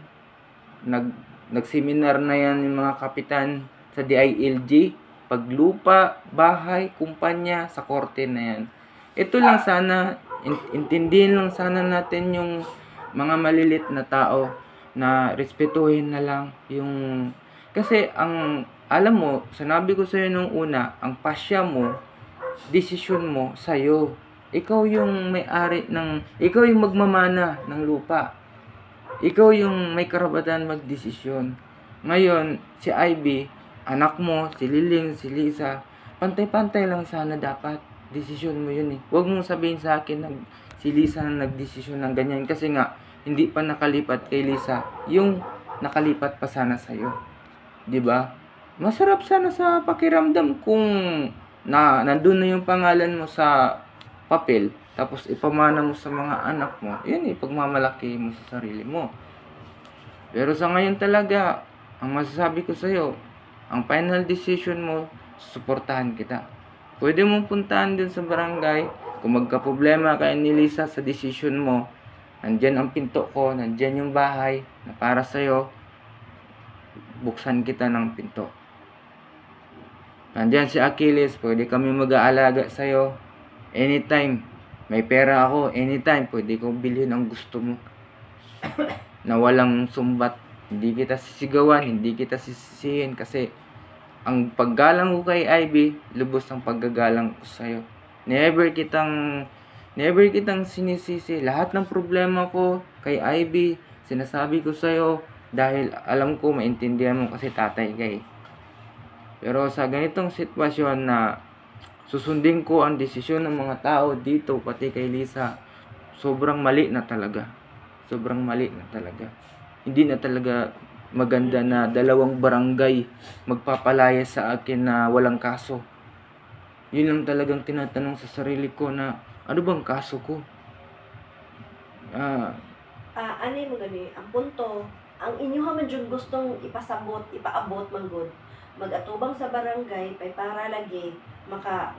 nagseminar na yan yung mga kapitan sa DILG. Paglupa, bahay, kumpanya, sa korte na yan. Ito lang sana, intindihin lang sana natin yung mga malilit na tao na respetuhin na lang yung... Kasi alam mo, sinabi ko sa'yo nung una, ang pasya mo, desisyon mo sa'yo. Ikaw yung may-ari ikaw yung magmamana ng lupa. Ikaw yung may karapatan magdesisyon. Ngayon, si Ivy, anak mo, si Liling, si Lisa, pantay-pantay lang sana dapat. Desisyon mo yun eh. Huwag mong sabihin sa akin na si Lisa na nagdesisyon ng ganyan. Kasi nga, hindi pa nakalipat kay Lisa. Yung nakalipat pa sana sa'yo. 'Di ba? Masarap sana sa pakiramdam kung nandun na yung pangalan mo sa papel. Tapos ipamana mo sa mga anak mo. Yun eh, pagmamalaki mo sa sarili mo. Pero sa ngayon talaga, ang masasabi ko sa'yo, ang final decision mo, suportahan kita. Pwede mong puntahan din sa barangay. Kung magka-problema kayo ni Lisa sa decision mo, nandyan ang pinto ko, nandyan yung bahay na para sa'yo, buksan kita ng pinto. Nandyan si Achilles, pwede kami mag-aalaga sa'yo. Anytime, may pera ako, anytime, pwede ko bilhin ang gusto mo. Na walang sumbat. Hindi kita sisigawan, hindi kita sisisihin kasi ang paggalang ko kay Ivy, lubos ang paggagalang ko sa'yo. Never kitang sinisisi. Lahat ng problema ko kay Ivy, sinasabi ko sa'yo dahil alam ko maintindihan mo kasi tatay ka eh. Pero sa ganitong sitwasyon na susundin ko ang desisyon ng mga tao dito, pati kay Lisa, sobrang mali na talaga. sobrang mali na talaga. Hindi na talaga maganda na dalawang barangay magpapalaya sa akin na walang kaso. Yun lang talagang tinatanong sa sarili ko na ano bang kaso ko? Ano mo gani, ang punto, ang inyo man dyan gustong ipaabot man gud, magatubang sa barangay, pay para lagi,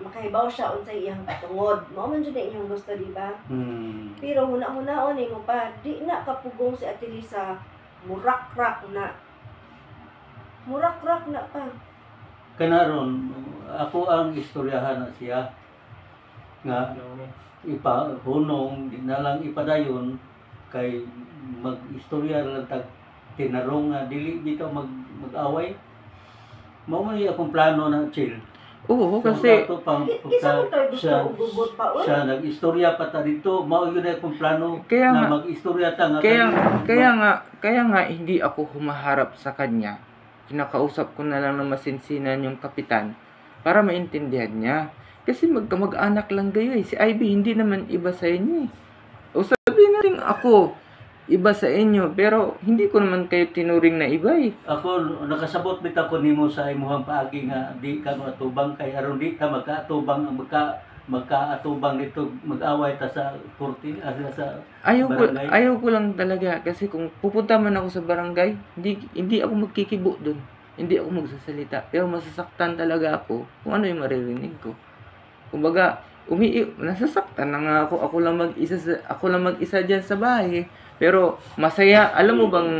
makahibaw siya unsay iyang katungod. Mao man dyan ang inyong gusto, di ba? Pero huna-hunaon mo pa, di na kapugong si Ate Lisa, murak-rak na pa. Kanaron, ako ang istoryahan na siya nga ipahunong, di na lang ipadayon kay mag-istorya lang tag tinarong nga dili bitaw mag-away. Mao man yung akong plano na chill. Oo, kasi Kisa mo tayo gusto ugugot pa, siya nag-istorya pa ta dito, mao yun akong plano Kaya na nga- mag-istorya ta nga kaya nga hindi ako humaharap sa kanya. Kinakausap ko na lang ng masinsinan yung kapitan para maintindihan niya. Kasi magkamag-anak lang kayo eh. Si Ivy hindi naman iba sa inyo eh. O sabihin na rin ako, iba sa inyo. Pero hindi ko naman kayo tinuring na iba eh. Ako nakasabot bitaw ko nimo sa imong paagi nga di ka matubang kay aron di ka magkaatubang magkaatubang dito mag-away ta sa korte sa barangay. Ayaw ko lang talaga. Kasi kung pupunta man ako sa barangay, hindi ako magkikibo doon. Hindi ako magsasalita. Pero masasaktan talaga ako kung ano yung maririnig ko. Kumbaga, nasasaktan na nga ako. Ako lang mag-isa diyan sa bahay. Pero masaya, alam mo bang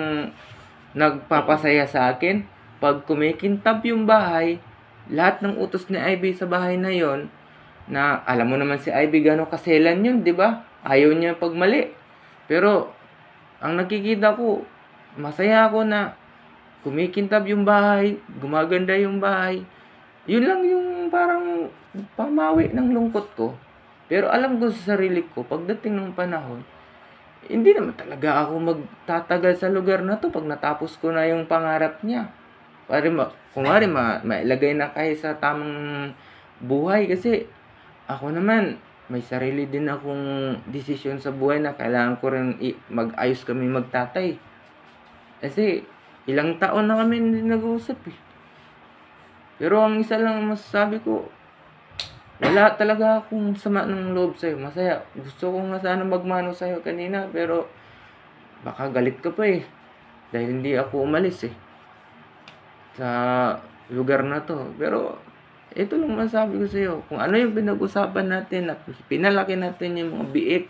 nagpapasaya sa akin? Pag kumikintab yung bahay, lahat ng utos ni Ivy sa bahay na yon, na alam mo naman si Ivy gano'ng kaselan yun, di ba? Ayaw niya pag mali. Pero, ang nakikita ko, masaya ako na kumikintab yung bahay, gumaganda yung bahay. Yun lang yung parang pamawi ng lungkot ko. Pero alam ko sa sarili ko, pagdating ng panahon, hindi naman talaga ako magtatagal sa lugar na to pag natapos ko na yung pangarap niya. Kumari mailagay na kayo sa tamang buhay kasi ako naman, may sarili din akong desisyon sa buhay na kailangan ko rin mag-ayos kami magtatay. Kasi ilang taon na kami hindi nag-uusap eh. Pero ang isa lang masasabi ko, wala talaga akong sama ng loob sa'yo. Masaya. Gusto ko nga sana magmano sa'yo kanina, pero baka galit ka pa eh. Dahil hindi ako umalis eh. Sa lugar na to. Pero ito lang masasabi ko sa'yo. Kung ano yung pinag-usapan natin at pinalaki natin yung mga biik,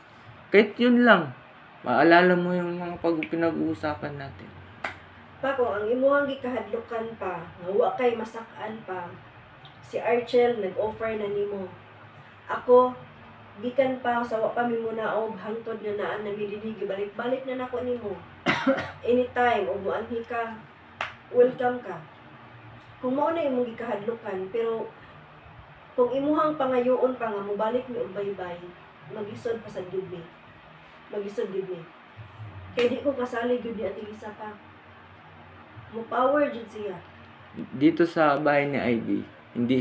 kahit yun lang, maalala mo yung mga pinag-uusapan natin. Pa, kung ang imuhang gikahadlukan pa, nga wa kay masakan pa, si Archel nag-offer na nimo. Ako, gikan pa sa wa pa mi muna og hangtod na naan na midinig, balik-balik na nako nimo. Anytime, o muanhi ka, welcome ka. Kung mao na imong gikahadlukan, pero kung imuhang pangayoon pa nga mobalik mi og baybay, magisod pa sa gid mi. Magisod gid mi. Kay di ko kasali gid ni Ate Lisa pa. Mo power jud siya. Dito sa bahay ni Ivy, hindi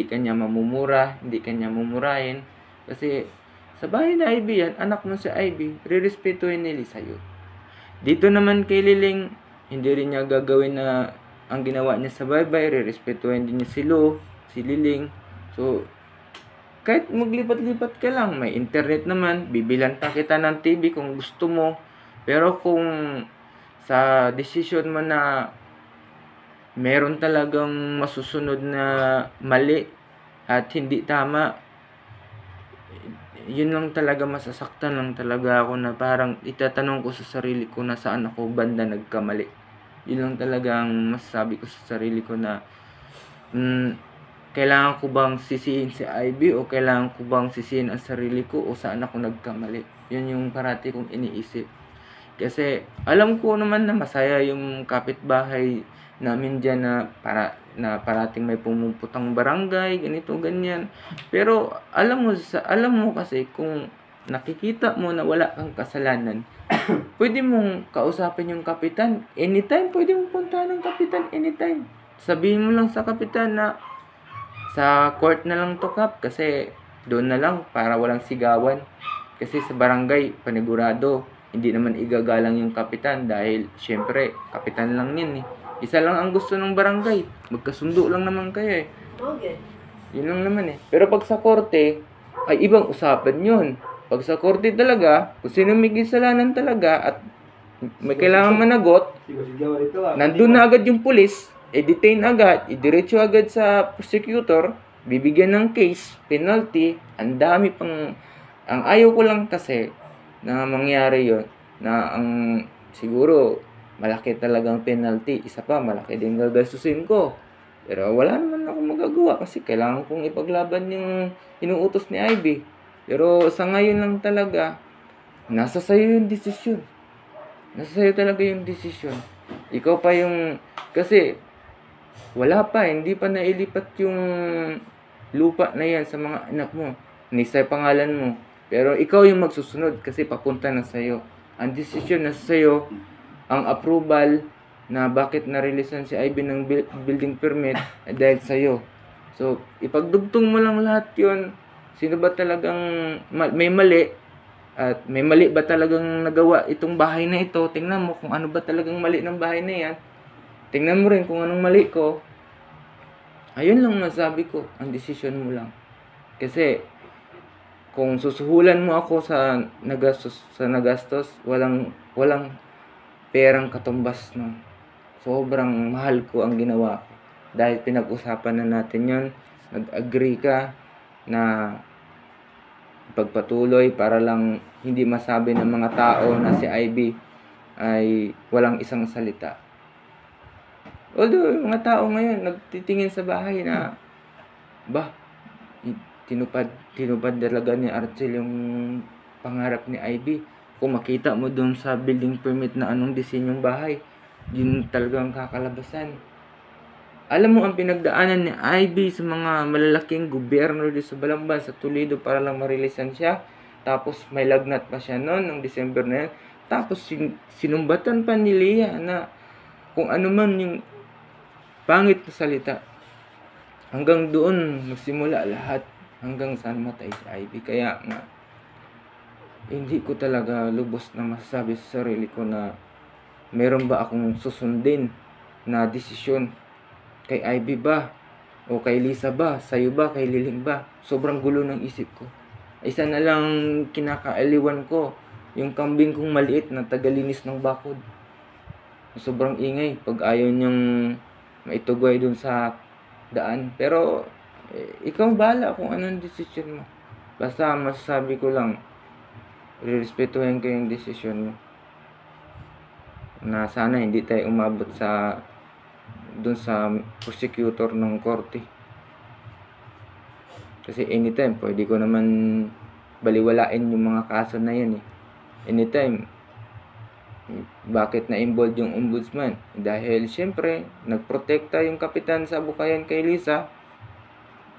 kanya mamumura, hindi kanya mumurahin. Kasi sa bahay ni Ivy yan, anak mo si Ivy, rirespetuhin nila sa'yo. Dito naman kay Liling, hindi rin niya gagawin na ang ginawa niya sa baybay, rirespetuhin din niya si Lo, si Liling. So, kahit maglipat-lipat ka lang, may internet naman, bibilan pa kita ng TV kung gusto mo. Pero kung sa decision mo na meron talagang masusunod na mali at hindi tama, yun lang talaga, masasaktan lang talaga ako na parang itatanong ko sa sarili ko na saan ako banda nagkamali. Yun lang talaga ang masasabi ko sa sarili ko na kailangan ko bang sisihin si Ivy o kailangan ko bang sisihin ang sarili ko o saan ako nagkamali. Yun yung parati kong iniisip. Kasi alam ko naman na masaya yung kapitbahay namin dyan na parating may pumuputang barangay, ganito, ganyan. Pero alam mo kasi kung nakikita mo na wala kang kasalanan, pwede mong kausapin yung kapitan. Anytime, pwede mong puntahan ng kapitan anytime. Sabihin mo lang sa kapitan na sa court na lang to, Kap, kasi doon na lang para walang sigawan. Kasi sa barangay, panigurado, hindi naman igagalang yung kapitan dahil syempre kapitan lang yan eh. Isa lang ang gusto ng barangay, magkasundo lang naman kayo eh. Okay. Yun lang naman eh. Pero pag sa korte, ay ibang usapan yun. Pag sa korte talaga, kung sino may kasalanan talaga at may kailangan managot, nandun na agad yung pulis, i-detain agad, i-diretso agad sa prosecutor, bibigyan ng case, penalty, ang dami pang... Ang ayaw ko lang kasi na mangyari yon na ang siguro malaki talagang penalty, isa pa malaki din gagastusin ko. Pero wala naman ako magagawa kasi kailangan kong ipaglaban yung inuutos ni Ivy. Pero sa ngayon lang talaga, nasa sayo yung desisyon. Nasa sayo talaga yung desisyon. Ikaw pa yung... Kasi wala pa, hindi pa nailipat yung lupa na yan sa mga anak mo. Ni sa pangalan mo. Pero ikaw yung magsusunod kasi papunta na sa'yo. Ang desisyon na sa'yo, ang approval na bakit na-releasean si Ivy ng building permit dahil sa'yo. So, ipagdugtong mo lang lahat yon. Sino ba talagang may mali at may mali ba talagang nagawa itong bahay na ito? Tingnan mo kung ano ba talagang mali ng bahay na yan. Tingnan mo rin kung anong mali ko. Ayun lang masabi ko, ang desisyon mo lang. Kasi kung susuhulan mo ako sa nagastos, walang perang katumbas no. Sobrang mahal ko ang ginawa ko. Dahil pinag-usapan na natin 'yon, nag-agree ka na pagpatuloy para lang hindi masabi ng mga tao na si Ivy ay walang isang salita. Although yung mga tao ngayon nagtitingin sa bahay na tinupad talaga ni Archel yung pangarap ni Ivy. Kung makita mo doon sa building permit na anong disenyong bahay, yun talagang kakalabasan. Alam mo ang pinagdaanan ni Ivy sa mga malalaking gobyerno dito sa Balamban, sa Toledo para lang mareleasean siya. Tapos may lagnat pa siya noon ng December na yan. Tapos sinumbatan pa ni Leah na kung ano man yung pangit na salita. Hanggang doon magsimula lahat. Hanggang saan matay si Ivy. Kaya nga, hindi ko talaga lubos na masasabi sa sarili ko na meron ba akong susundin na desisyon kay Ivy ba? O kay Lisa ba? Sa'yo ba? Kay Liling ba? Sobrang gulo ng isip ko. Isa na lang kinakaaliwan ko, yung kambing kong maliit na tagalinis ng bakod. Sobrang ingay pag ayaw niyang maitugay dun sa daan. Pero ikaw bahala kung anong desisyon mo. Basta masasabi ko lang, respetuhin ko yung desisyon mo. Na sana hindi tayo umabot sa dun sa prosecutor ng korte. Kasi anytime, pwede ko naman baliwalain yung mga kaso na yan eh. Anytime, bakit na-involved yung ombudsman? Dahil syempre, nagprotekta yung kapitan sa Bukayan kay Lisa.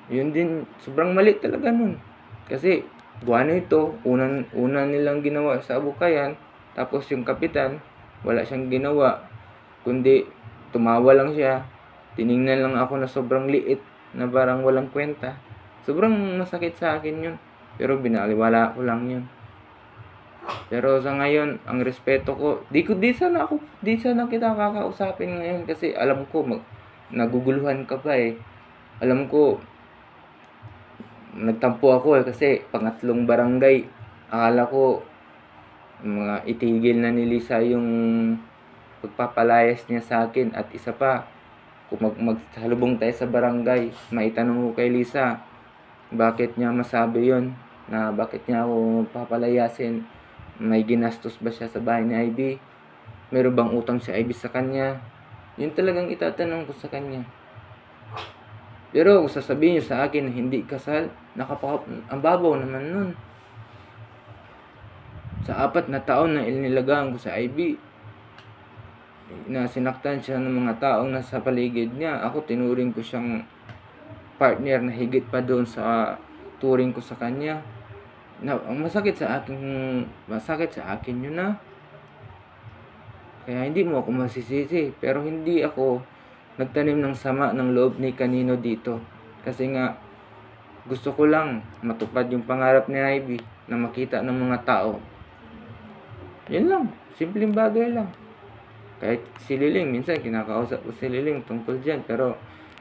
Yun din, sobrang mali talaga nun. Kasi, buwano ito, una nilang ginawa sa Bukayan, tapos yung kapitan, wala siyang ginawa, kundi tumawa lang siya, tiningnan lang ako na sobrang liit, na parang walang kwenta. Sobrang masakit sa akin yun, pero binaliwala ko lang yun. Pero sa ngayon, ang respeto ko, di sana kita kakausapin ngayon kasi alam ko naguguluhan ka pa eh. Alam ko nagtampo ako eh kasi pangatlong barangay. Akala ko mga itigil na ni Lisa yung pagpapalayas niya sa akin at isa pa kung magsalubong tayo sa barangay, maitanong ko kay Lisa bakit niya masabi yon na bakit niya ako papalayasin. May ginastos ba siya sa bahay ni Ivy? Meron bang utang si Ivy sa kanya? Yun talagang itatanong ko sa kanya. Pero kung sasabihin niyo sa akin na hindi kasal, ang babaw naman nun. Sa 4 na taon na inilagaan ko sa Ivy, na sinaktan siya ng mga taong nasa paligid niya, ako tinuring ko siyang partner na higit pa doon sa turing ko sa kanya. Ang masakit sa akin yun na. Kaya hindi mo ako masisisi. Pero hindi ako nagtanim ng sama ng loob ni kanino dito. Kasi nga, gusto ko lang matupad yung pangarap ni Ivy na makita ng mga tao Yun lang. Simpleng bagay lang. Kahit si Liling, minsan kinakausap ko si Liling tungkol dyan. Pero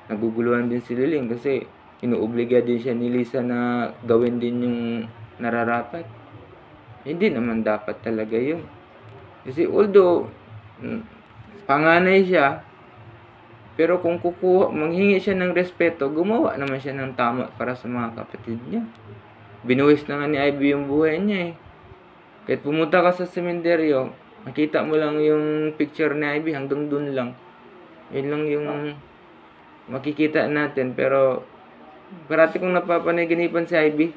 naguguluhan din si Liling kasi inuobliga din siya ni Lisa na gawin din yung nararapat. Hindi naman dapat talaga yun. Kasi although panganay siya, pero kung manghingi siya ng respeto, gumawa naman siya ng tama para sa mga kapatid niya. Binuwis na nga ni Ivy yung buhay niya eh. Kahit pumunta ka sa sementeryo, makita mo lang yung picture ni Ivy, hanggang dun lang. Yun lang yung makikita natin. Pero parati kong napapanaginipan si Ivy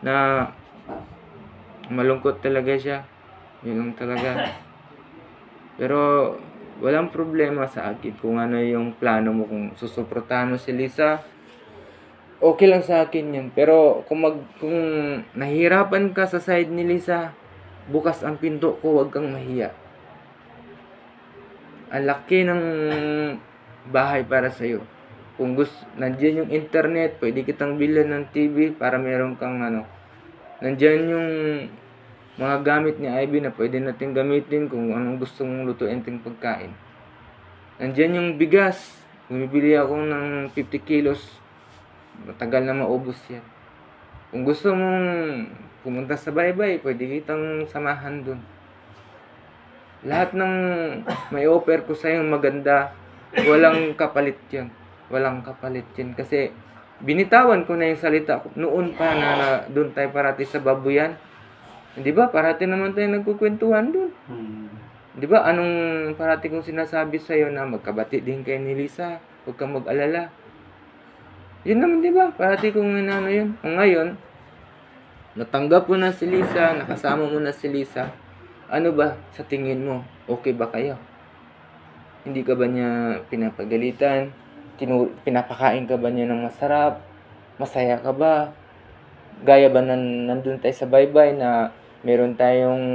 na malungkot talaga siya. Yun lang talaga. Pero walang problema sa akin kung ano yung plano mo, kung susuportahan mo si Lisa. Okay lang sa akin yun. Pero kung nahihirapan ka sa side ni Lisa, bukas ang pinto ko, huwag kang mahiya. Ang laki ng bahay para sa'yo. Kung nandiyan yung internet, pwede kitang bilhan ng TV para meron kang Nandiyan yung mga gamit ni Ivy na pwede natin gamitin kung anong gusto mong lutuin ting pagkain. Nandiyan yung bigas. Bumibili ako ng 50 kilos. Matagal na maubos yan. Kung gusto mong pumunta sa baybay, pwede kitang samahan dun. Lahat ng may offer ko sa'yo maganda, walang kapalit yan. Walang kapalit yan. Kasi binitawan ko na yung salita ko noon pa na doon tayo parati sa babuyan. Di ba? Parati naman tayo nagkukwentuhan doon. Di ba? Anong parati kong sinasabi sa'yo na magkabati din kayo ni Lisa? Huwag kang mag-alala. Yun naman, di ba? Parati kong yun. O ngayon, natanggap mo na si Lisa, nakasama mo na si Lisa. Ano ba sa tingin mo? Okay ba kayo? Hindi ka ba niya pinapagalitan? Pinapakain ka ba niya ng masarap? Masaya ka ba? Gaya ba nandun tayo sa baybay na meron tayong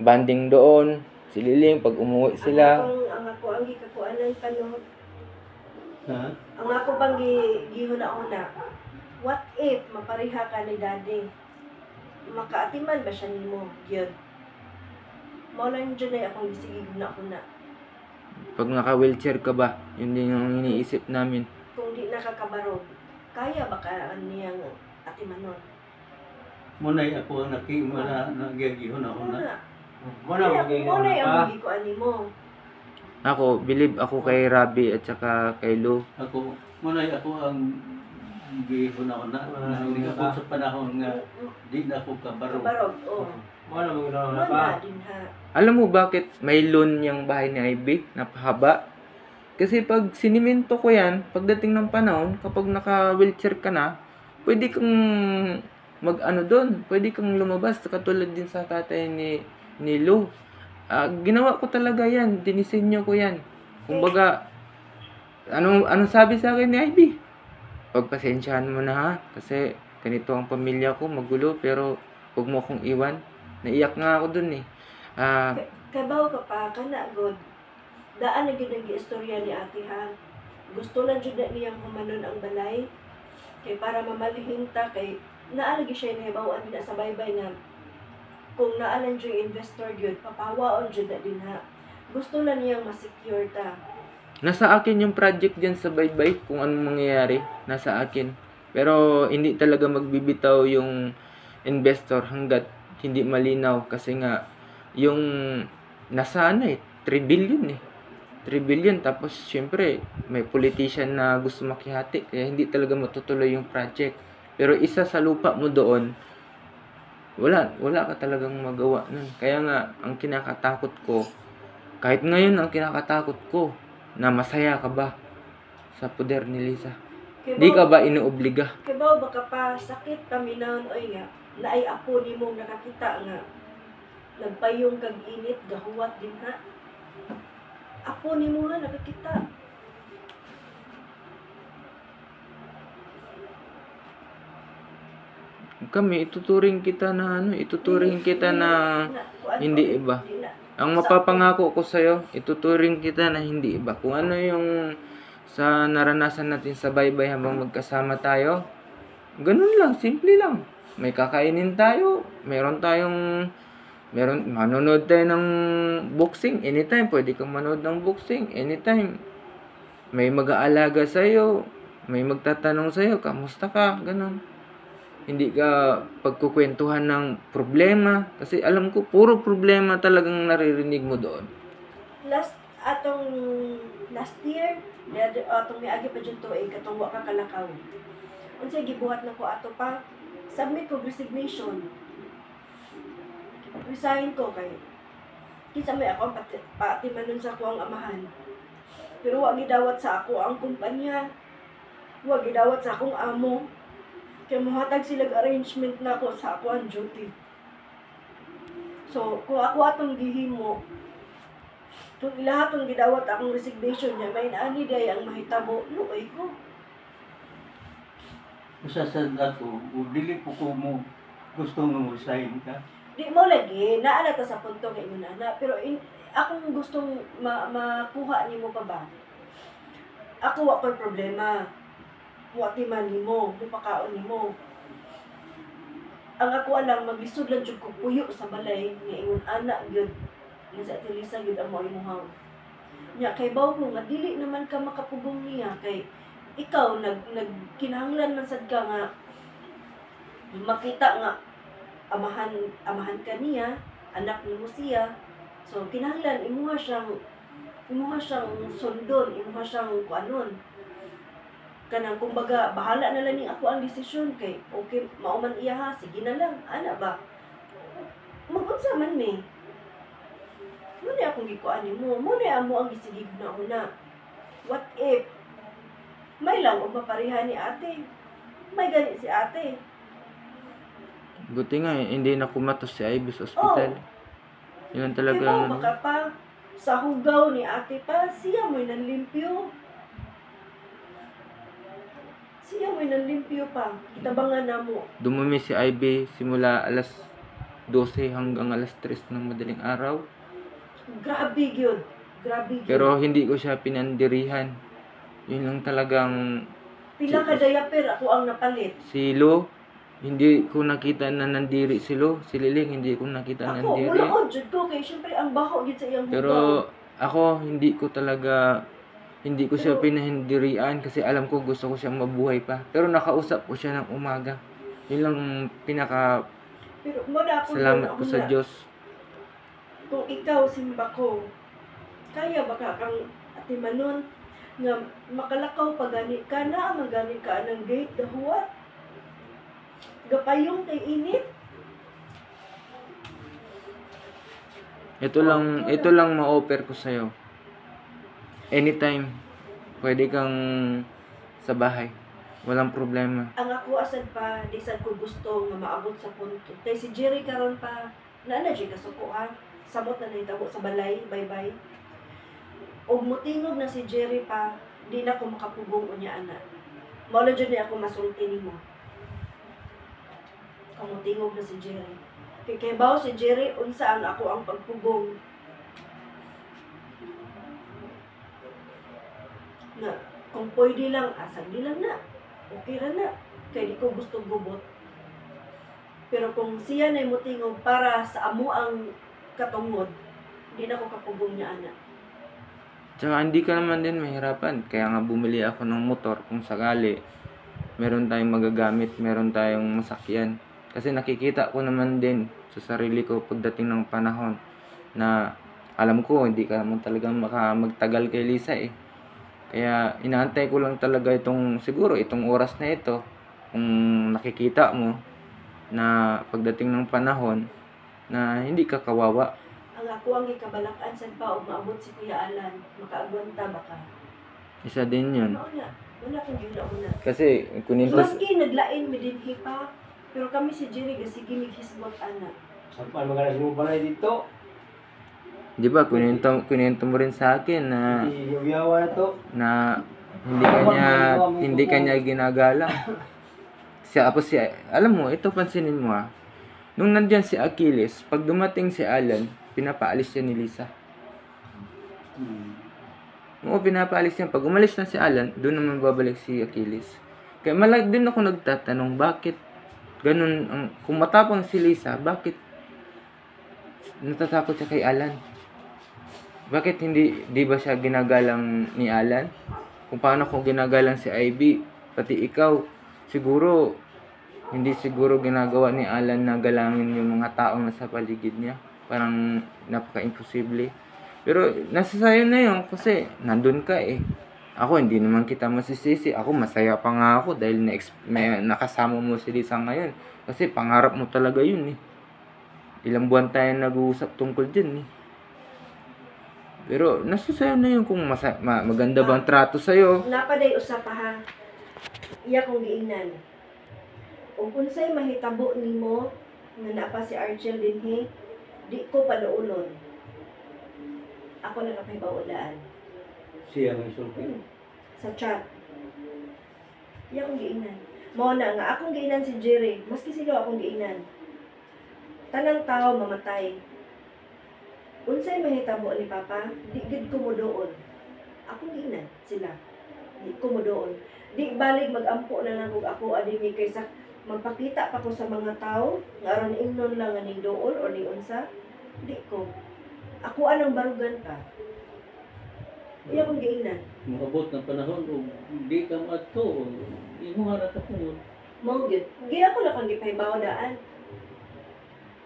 banding doon? Si Liling, pag umuwi sila. Ang ako ang gikakuanan pa no. Ha? Ang ako bang gihuna-una. What if mapareha ka ni daddy? Makaatiman ba siya nimo? Gyud. Mao lang dyan ay akong gisigig huna-una. Pag naka-wheelchair ka ba? Yun din yung iniisip namin. Kung di nakakabarog, kaya ba ka niyang atimanon? Munay ako ang nagyagihon ako na. Wala magiging Muna pa. ang gikuan mo. Ako, believe ako kay Rabi at saka kay Lou. Munay ako ang gihon ako na. Hindi ako sa panahon nga di na ako kabaro. Kabarog, oo. Wala magiging pa. Muna din ha. Alam mo bakit may lawn yung bahay ni Ivy? Napahaba. Kasi pag sinimento ko yan, pagdating ng panahon, kapag naka-wheelchair ka na, pwede kang doon. Pwede kang lumabas. Katulad din sa tatay ni Lou. Ginawa ko talaga yan. Dinisenyo ko yan. Kumbaga, anong sabi sa akin ni Ivy? Pagpasensyahan mo na ha. Kasi ganito ang pamilya ko, magulo. Pero huwag mo akong iwan. Naiyak nga ako dun eh. Kabaw ka pa, kana god. Daan na gyud ang giistorya ni ate ha. Gusto lang jud na niyang humanon ang balay. Kay para mamalihin ta kay naalagi siya nahibawan din sa baybay na kung naalan jud investor gyud papawaon jud na din ha. Gusto na niyang ma-secure ta. Nasa akin yung project dyan sa baybay. Kung anong mangyayari, nasa akin. Pero hindi talaga magbibitaw yung investor hanggat hindi malinaw. Kasi nga, yung nasa 3 billion eh. 3 billion. Tapos, syempre, may politician na gusto makihati. Kaya hindi talaga matutuloy yung project. Pero isa sa lupa mo doon, wala ka talagang magawa nun. Kaya nga, ang kinakatakot ko, kahit ngayon ang kinakatakot ko, na masaya ka ba sa poder ni Lisa? Di ka ba inuobliga? Kabaw baka pa sakit taminaon oy nga naay apo nimo nakakita nga nagpayong kag init gahuwat din ha. Apo nimo nga nakakita. Kami, ituturing kita na hindi iba. Ang mapapangako ko sa'yo, ituturing kita na hindi iba. Kung ano yung sa naranasan natin sa baybay habang magkasama tayo, ganun lang, simple lang. May kakainin tayo, meron tayong Meron, manonood tayo ng boxing, anytime. Pwede kang manood ng boxing, anytime. May mag-aalaga sa'yo, may magtatanong sa'yo, kamusta ka, ganun. Hindi ka pagkukwentuhan ng problema. Kasi alam ko, puro problema talagang naririnig mo doon. Atong last year, atong may agi pa dyan tuig, katong wa ka kalakaw. Unsay gibuhat na ko ato pa, submit ko resignation. Resign ko kay kinsa may ako ang patimanon sa ako ang amahan. Pero wa gidawat sa ako ang kumpanya. Wa gidawat sa akong amo. Kaya muhatag sila arrangement na ako sa ako ang duty. So, kung ako atong gihimo, kung ilahat ang gidawat akong resignation niya, may naani day ang mahitabo, luoy ko. Usa sa dato, dili po ko mo gusto nga mo resign ka. Di mo lagi, naala ta sa punto kay mo na, pero akong gustong makuha nimo pa ba? Ako wa ko'y problema. Wa timan nimo, mupakaon nimo. Ang ako alam, maglisod lang jud ko puyo sa balay, nga ingon anak gyud. Nga sa Tilisa gyud ang mga imuhaw. Nya kay baw ko nga dili naman ka makapugong niya kay ikaw nagkinahanglan man sad ka nga makita nga amahan ka niya, anak nimo siya. So kinahanglan imuha siyang sundon, imuha siyang kuanon. Kanang kumbaga bahala na lang ni ako ang desisyon kay okay mao man iya ha, sige na lang ana ba. Magunsa man ni. Muna akong gikuan nimo, muna amo ang gisigig na una. What if may lang og maparihan ni ate? May gani si ate. Buti nga, hindi na kumatos si Ivy sa ospital. Yun ang talaga. Kaya baka pa, sa hugaw ni ate pa, siya mo'y nanlimpyo. Siya mo'y nanlimpyo pa. Kitabangan na mo. Dumumi si Ivy simula alas 12 hanggang alas 3 ng madaling araw. Grabe yun. Grabe yun. Pero hindi ko siya pinandirihan. Yun lang talagang Pila ka diaper ako ang napalit. si Lo. Hindi ko nakita na nandiri si Lo. Si Liling, hindi ko nakita Ako, nandiri. mula on, jud ko. Kaya syempre, ang baho yun sa iyang hugaw. Pero ako, hindi ko siya pinahindirian kasi alam ko gusto ko siyang mabuhay pa. Pero nakausap ko siya ng umaga. Yun lang pinaka Pero muna ako salamat doon, ko sa una. Diyos. Kung ikaw, simba ko, kaya ba ka kang atimanon nga makalakaw pa gani ka na, magani ka ng gate, dahuat? Gapayong kay init? Ito lang ma-offer ko sa'yo. Anytime, pwede kang sa bahay. Walang problema. Ang ako asad pa, di sad ko gusto nga maabot sa punto. Kay si Jerry karon pa, naana siya kasuko ha. Samot na nahitabo sa balay, bye-bay. Og mutingog na si Jerry pa, di na ko makapugong unya ana. Mao jud ni ako masulti nimo. Kung mutingog na si Jerry. Kay bawo si Jerry, unsa ang ako ang pagpugong. Na, kung pwede lang, asag di lang na. Okay ra na. Kaya di ko gusto gubot. Pero kung siya na mutingog para sa amo ang katungod, di na ko kapugong niya ana. Tsaka hindi ka naman din mahirapan. Kaya nga bumili ako ng motor kung sakali meron tayong magagamit, meron tayong masakyan. Kasi nakikita ko naman din sa sarili ko pagdating ng panahon na alam ko hindi ka naman talagang magtagal kay Lisa eh. Kaya inaantay ko lang talaga siguro itong oras na ito kung nakikita mo na pagdating ng panahon na hindi ka kawawa. Ang ako ang ikabalakan sa pa og maabot si Kuya Alan, makaagwanta ba ka? Isa din yun. Mao na. Wala kong gila una. Kasi kunin ko Maski naglain mi dinhi pa, pero kami si Jerry sige mighisbot ana. Saan pa mga nasi mo balay dito? di ba kunento mo rin sa akin na Iyawa na to. na hindi kanya ginagala. Alam mo, ito pansinin mo ha. Nung nandyan si Achilles, pag dumating si Alan, pinapaalis siya ni Lisa. Oo, pinapaalis niya. Pag umalis na si Alan, doon naman babalik si Achilles. Kaya din ako nagtatanong, bakit ganun, kung matapang si Lisa, bakit natatakot siya kay Alan? Bakit hindi, di ba siya ginagalang ni Alan? Kung paano kung ginagalang si Ivy, pati ikaw, siguro, hindi siguro ginagawa ni Alan na galangin yung mga taong nasa paligid niya. Parang napaka-imposible. Pero nasa sayo na yun kasi nandun ka eh. Ako hindi naman kita masisisi. Ako masaya pa nga ako dahil nakasama mo si Lisa ngayon. Kasi pangarap mo talaga yun eh. Ilang buwan tayo nag-uusap tungkol dyan eh. Pero nasa sayo na yun kung maganda bang trato sa'yo. Napaday usapa ha. Iya kong giingnan. O kung sa'y mahitabo nimo nga napa si Archel dinhi, di ko paduulon. Ako na kapahibawaan. Siya may sulti. Sa chat. Iya kong giingnan. Mao na nga akong giingnan si Jerry, maski sino akong giingnan. Tanang tao mamatay. Unsay mahitabo ni Papa, di gid ko mo doon. Akong giingnan sila. Di ko mo doon. Di balig magampo na lang kung ako adimi kaysa magpakita pa ko sa mga tao nga aron ingnon lang nga ning dool o ning unsa. Di ko. Ako anang barugan pa. Iya kong giingnan. Maabot ng panahon o hindi ka maadto. Imo nga natapungon. Mao gyud. Gi ako lang kang gipahibaw-daan.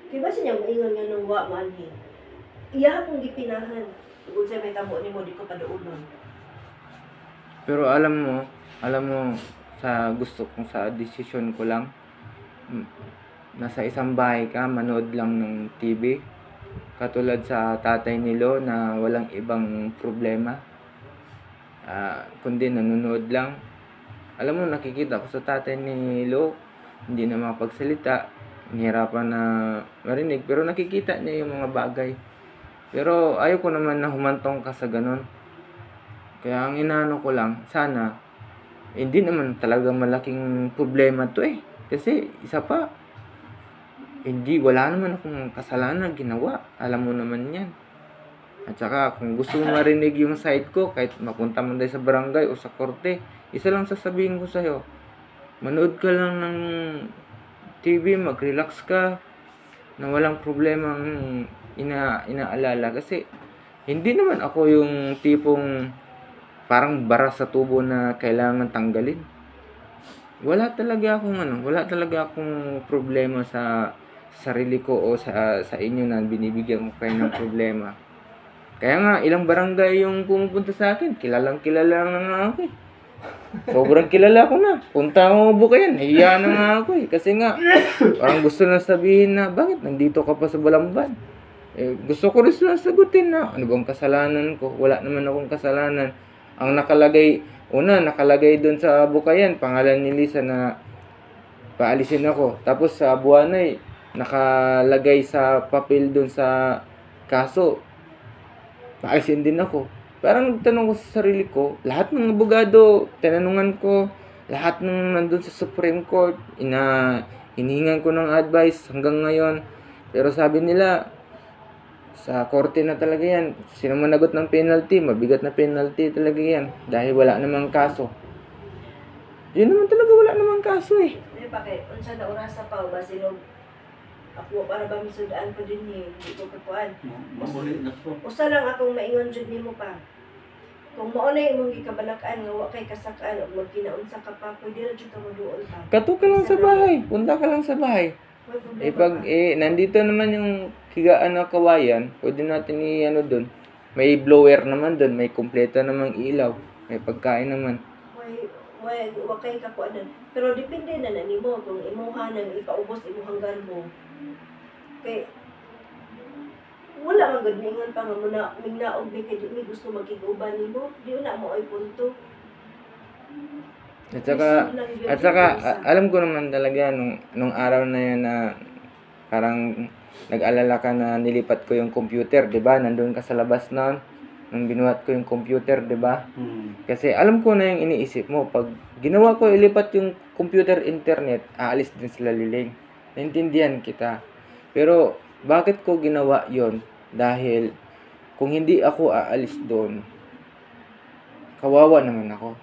Kay basi niya moingon nga nung wa manhi. Iya akong gipinahan. Tungod sa may tabo nimo di ko paduulon. Pero alam mo, sa gusto kong sa desisyon ko lang, nasa isang bahay ka, manood lang ng TV. Katulad sa tatay ni Lo na walang ibang problema. Kundi nanonood lang. Alam mo, nakikita ko sa tatay ni Lo, hindi na makapagsalita, nahirapan na marinig, pero nakikita niya yung mga bagay. Pero ayaw ko naman na humantong ka sa ganun. Kaya ang inaano ko lang, sana, hindi naman talaga malaking problema to eh. Kasi isa pa, wala naman akong kasalanan ginawa. Alam mo naman yan. At saka, kung gusto mo marinig yung side ko, kahit mapunta mo dahil sa barangay o sa korte, isa lang sasabihin ko sa'yo, manood ka lang ng TV, mag-relax ka, na walang problemang inaalala. Kasi, hindi naman ako yung tipong parang bara sa tubo na kailangan tanggalin. Wala talaga akong problema sa sarili ko o sa inyo na binibigyan ko kayo ng problema. Kaya nga, ilang barangay yung pumupunta sa akin. Kilala na nga ako eh. Sobrang kilala ko na. Punta ako Bukayan, nahiya na nga ako eh. Kasi nga, parang gusto na sabihin na, bakit nandito ka pa sa Balamban? Gusto ko rin silang sagutin na, ano bang kasalanan ko? Wala naman akong kasalanan. Ang nakalagay doon sa Bukayan, pangalan ni Lisa na paalisin ako. Tapos sa Buanay, nakalagay sa papel doon sa kaso, paalisin din ako. Parang tanong ko sa sarili ko, lahat ng abogado, tinanungan ko, lahat ng nandun sa Supreme Court, hinihingan ko ng advice hanggang ngayon. Pero sabi nila, sa korte na talaga yan. Sino managot ng penalty, mabigat na penalty talaga yan. Dahil wala namang kaso. Yun naman talaga, wala namang kaso eh. Di ba kay unsa na orasa pa ba sino ako para ba misudaan ko din ni di ko kapuan. Mamuli na po. Usa lang akong maingon jud nimo pa. Kung mao na imong gikabalakan nga wa kay kasakaan ug magkinaunsa ka pa, pwede ra jud ka moduol pa. Kato ka lang sa bahay. Punta ka lang sa bahay. Pag nandito naman yung higaan ng kawayan, pwede natin doon. May blower naman doon, may kumpleto namang ilaw, may pagkain naman. Wa kay kapuan. Pero depende na nimo kung imuha nang ipaubos imuhang garbo. Kay wala man gud ningon pa nga muna mingnaog di kay di gusto magkiguban nimo, di na mo ay punto. At saka alam ko naman talaga nung araw na yun na parang nag-alala ka na nilipat ko yung computer, 'di ba? Nandun ka sa labas noon nung binuhat ko yung computer, 'di ba? Kasi alam ko na yung iniisip mo, pag ginawa ko ilipat yung computer internet, aalis din sila Liling. Naintindihan kita. Pero bakit ko ginawa 'yon? Dahil kung hindi ako aalis doon, kawawa naman ako.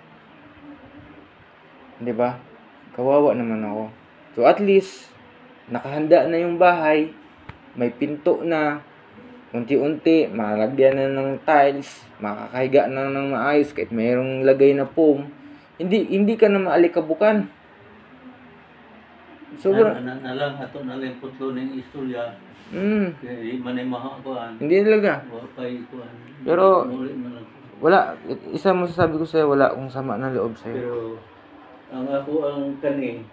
'Di ba? Kawawa naman ako. So at least nakahanda na yung bahay. may pinto na, unti-unti, malagyan na ng tiles, makakahiga na ng maayos kahit mayroong lagay na foam. Hindi ka na maalikabukan. Sobrang, na lang ato na lang putlo ng istorya kaya di man ay makakuan hindi talaga. wa pay kuan. Pero, Muli na lang. Wala, isa masasabi ko sa'yo, wala akong sama ng loob sa'yo. Pero ang ako ang kani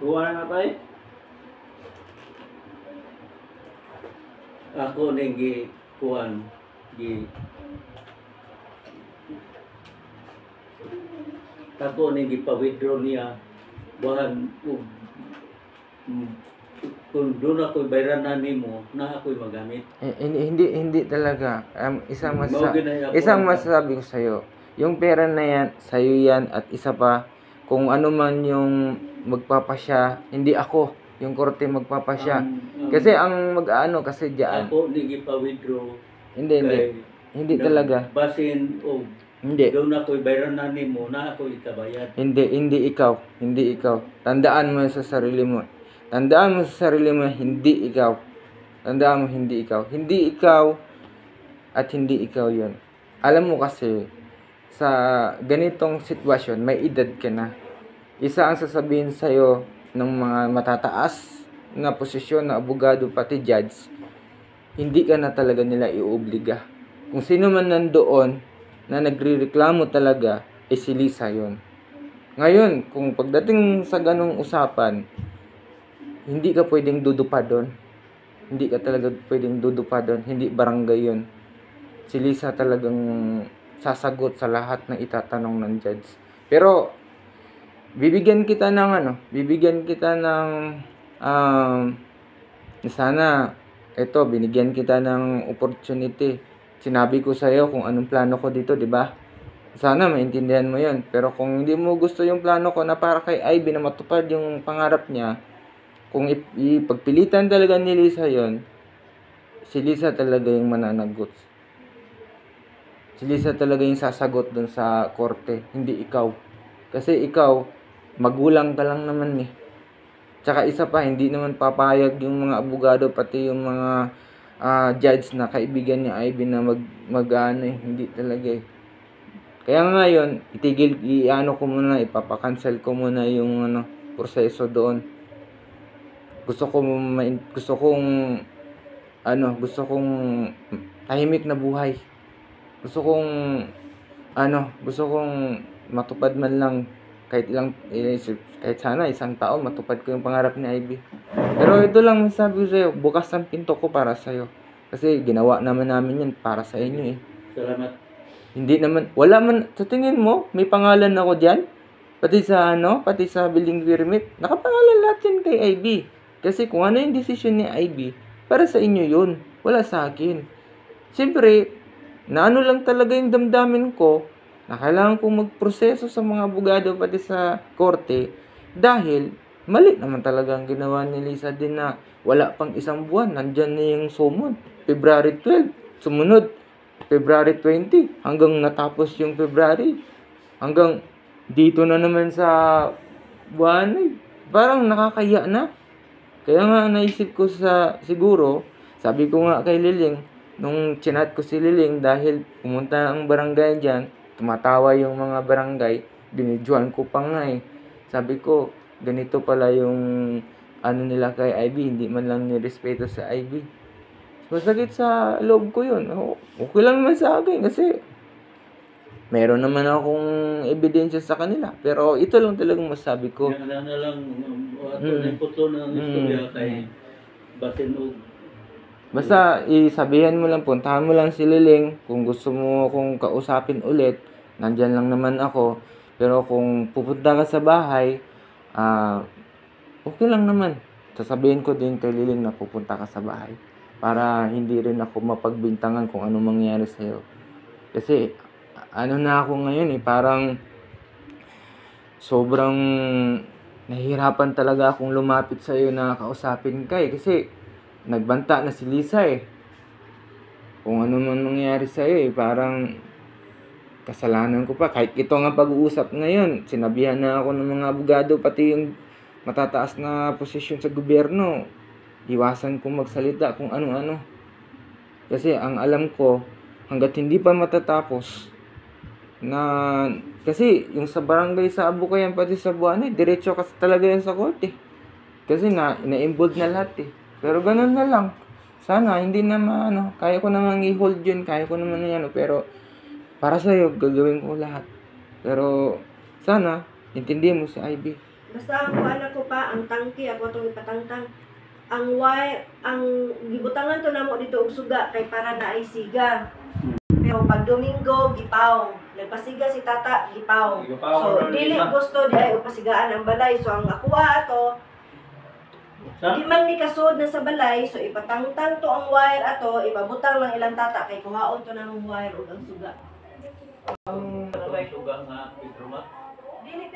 Kuha na tayo. ako ning gi kuan gi ako ning gipa-withdraw niya buhan kung doon ako bayranan nimo na ako'y magamit. Hindi talaga. Mao ginay ako Isang ang- masasabi ko sa'yo, yung pera na yan, sa'yo yan, at isa pa, kung ano man yung magpapasya, hindi ako, yung korte magpapasya. Kasi ang mag-ano kasi diyan, ako ni gipa-withdraw hindi talaga. Basin o Hindi. doon ako'y bayranan nimo na ako'y ikabayad. Hindi ikaw. Tandaan mo sa sarili mo. Hindi ikaw. Tandaan mo, hindi ikaw. Hindi ikaw at hindi ikaw yun. Alam mo kasi, sa ganitong sitwasyon, may edad ka na. Isa ang sasabihin sa'yo ng mga matataas na posisyon na abogado pati judge, hindi ka na talaga nila ioobliga. Kung sino man nandoon na nagrereklamo talaga, si Lisa yun. Ngayon, kung pagdating sa ganong usapan, hindi ka pwedeng dudupa doon. Hindi ka talaga pwedeng dudupa doon. Hindi barangay yun. Si Lisa talagang sasagot sa lahat ng itatanong ng judge. Pero, bibigyan kita ng sana, binigyan kita ng opportunity. Sinabi ko sa'yo kung anong plano ko dito, di ba? Sana maintindihan mo yun. Pero kung hindi mo gusto yung plano ko na para kay Ivy na matupad yung pangarap niya, kung ipagpilitan talaga ni Lisa yon, si Lisa talaga yung mananagot. Si Lisa talaga yung sasagot dun sa korte, hindi ikaw. Kasi ikaw, magulang ka lang naman eh. Tsaka isa pa, hindi naman papayag yung mga abogado, pati yung mga judge na kaibigan ni Ivy na hindi talaga eh. Kaya ngayon, ipapakancel ko muna yung proseso doon. Gusto kong tahimik na buhay. Gusto kong matupad man lang kahit sana isang taon matupad ko yung pangarap ni Ivy. Pero ito lang masasabi ko sa'yo, bukas ang pinto ko para sa'yo. Kasi ginawa naman namin yan para sa inyo eh. Salamat. Hindi naman, wala man, sa tingin mo, may pangalan ako dyan? Pati sa building permit, nakapangalan lahat yan kay Ivy. Kasi kung ano yung desisyon ni Ivy, para sa inyo yun, wala sa akin. Siyempre, naano lang talaga yung damdamin ko, na kailangan kong magproseso sa mga abogado pati sa korte, dahil mali naman talaga ang ginawa ni Lisa din na wala pang isang buwan, nandyan na yung sumod. February 12, sumunod, February 20, hanggang natapos yung February. Hanggang dito na naman sa buwan, parang nakakaya na. Kaya nga naisip ko sabi ko nga kay Liling, nung chinat ko si Liling dahil pumunta ang barangay dyan, tumatawa yung mga barangay, binidyoan ko pa nga eh. Sabi ko, ganito pala yung nila kay Ivy, hindi man lang nirespeto sa Ivy. Masakit sa loob ko yun. Okay lang naman sa akin kasi meron naman akong ebidensya sa kanila. Pero ito lang talagang masabi ko. Yan na lang ato na putlo ng istorya kay basin og Basta isabihan mo lang, puntahan mo lang si Liling. Kung gusto mo kung kausapin ulit, nandyan lang naman ako. Pero kung pupunta ka sa bahay, okay lang naman. Sasabihin ko din kay Liling na pupunta ka sa bahay. Para hindi rin ako mapagbintangan kung ano mangyari sa'yo. Kasi, na ako ngayon parang sobrang nahihirapan talaga akong lumapit sa'yo na kausapin ka Kasi, nagbanta na si Lisa Kung ano man mangyari sa'yo parang kasalanan ko pa. Kahit ito nga pag-uusap ngayon, sinabihan na ako ng mga abogado, pati yung matataas na posisyon sa gobyerno, iwasan kong magsalita kung ano-ano. Kasi ang alam ko, hanggat hindi pa matatapos, na kasi yung sa barangay sa Abukayan pati sa Buanay, diretso kasi talaga yan sa korte. Kasi na-involved na lahat eh. Pero ganun na lang. Sana hindi na kaya ko namang i-hold yun, kaya ko naman yan, pero para sa'yo, gagawin ko lahat. Pero sana, intindihin mo si Ivy. Basta ang kuan ako pa, ang tangki, ako itong ipatangtang. Ang wire, ang gibutangan to namo dito og suga, kay para na ay siga. Pero pag Domingo, gipaw. Nagpasiga si tata, gipaw. Gipaw, So, ano, dili lima. gusto di ay upasigaan ang balay. So, ang akuha ato, Sa? di man ni kasud na sa balay, so ipatangtang to ang wire ato, ipabutang lang ilang tata, kay kuhaon to ng wire o ang suga. Ang suga nga, Pedro, Dili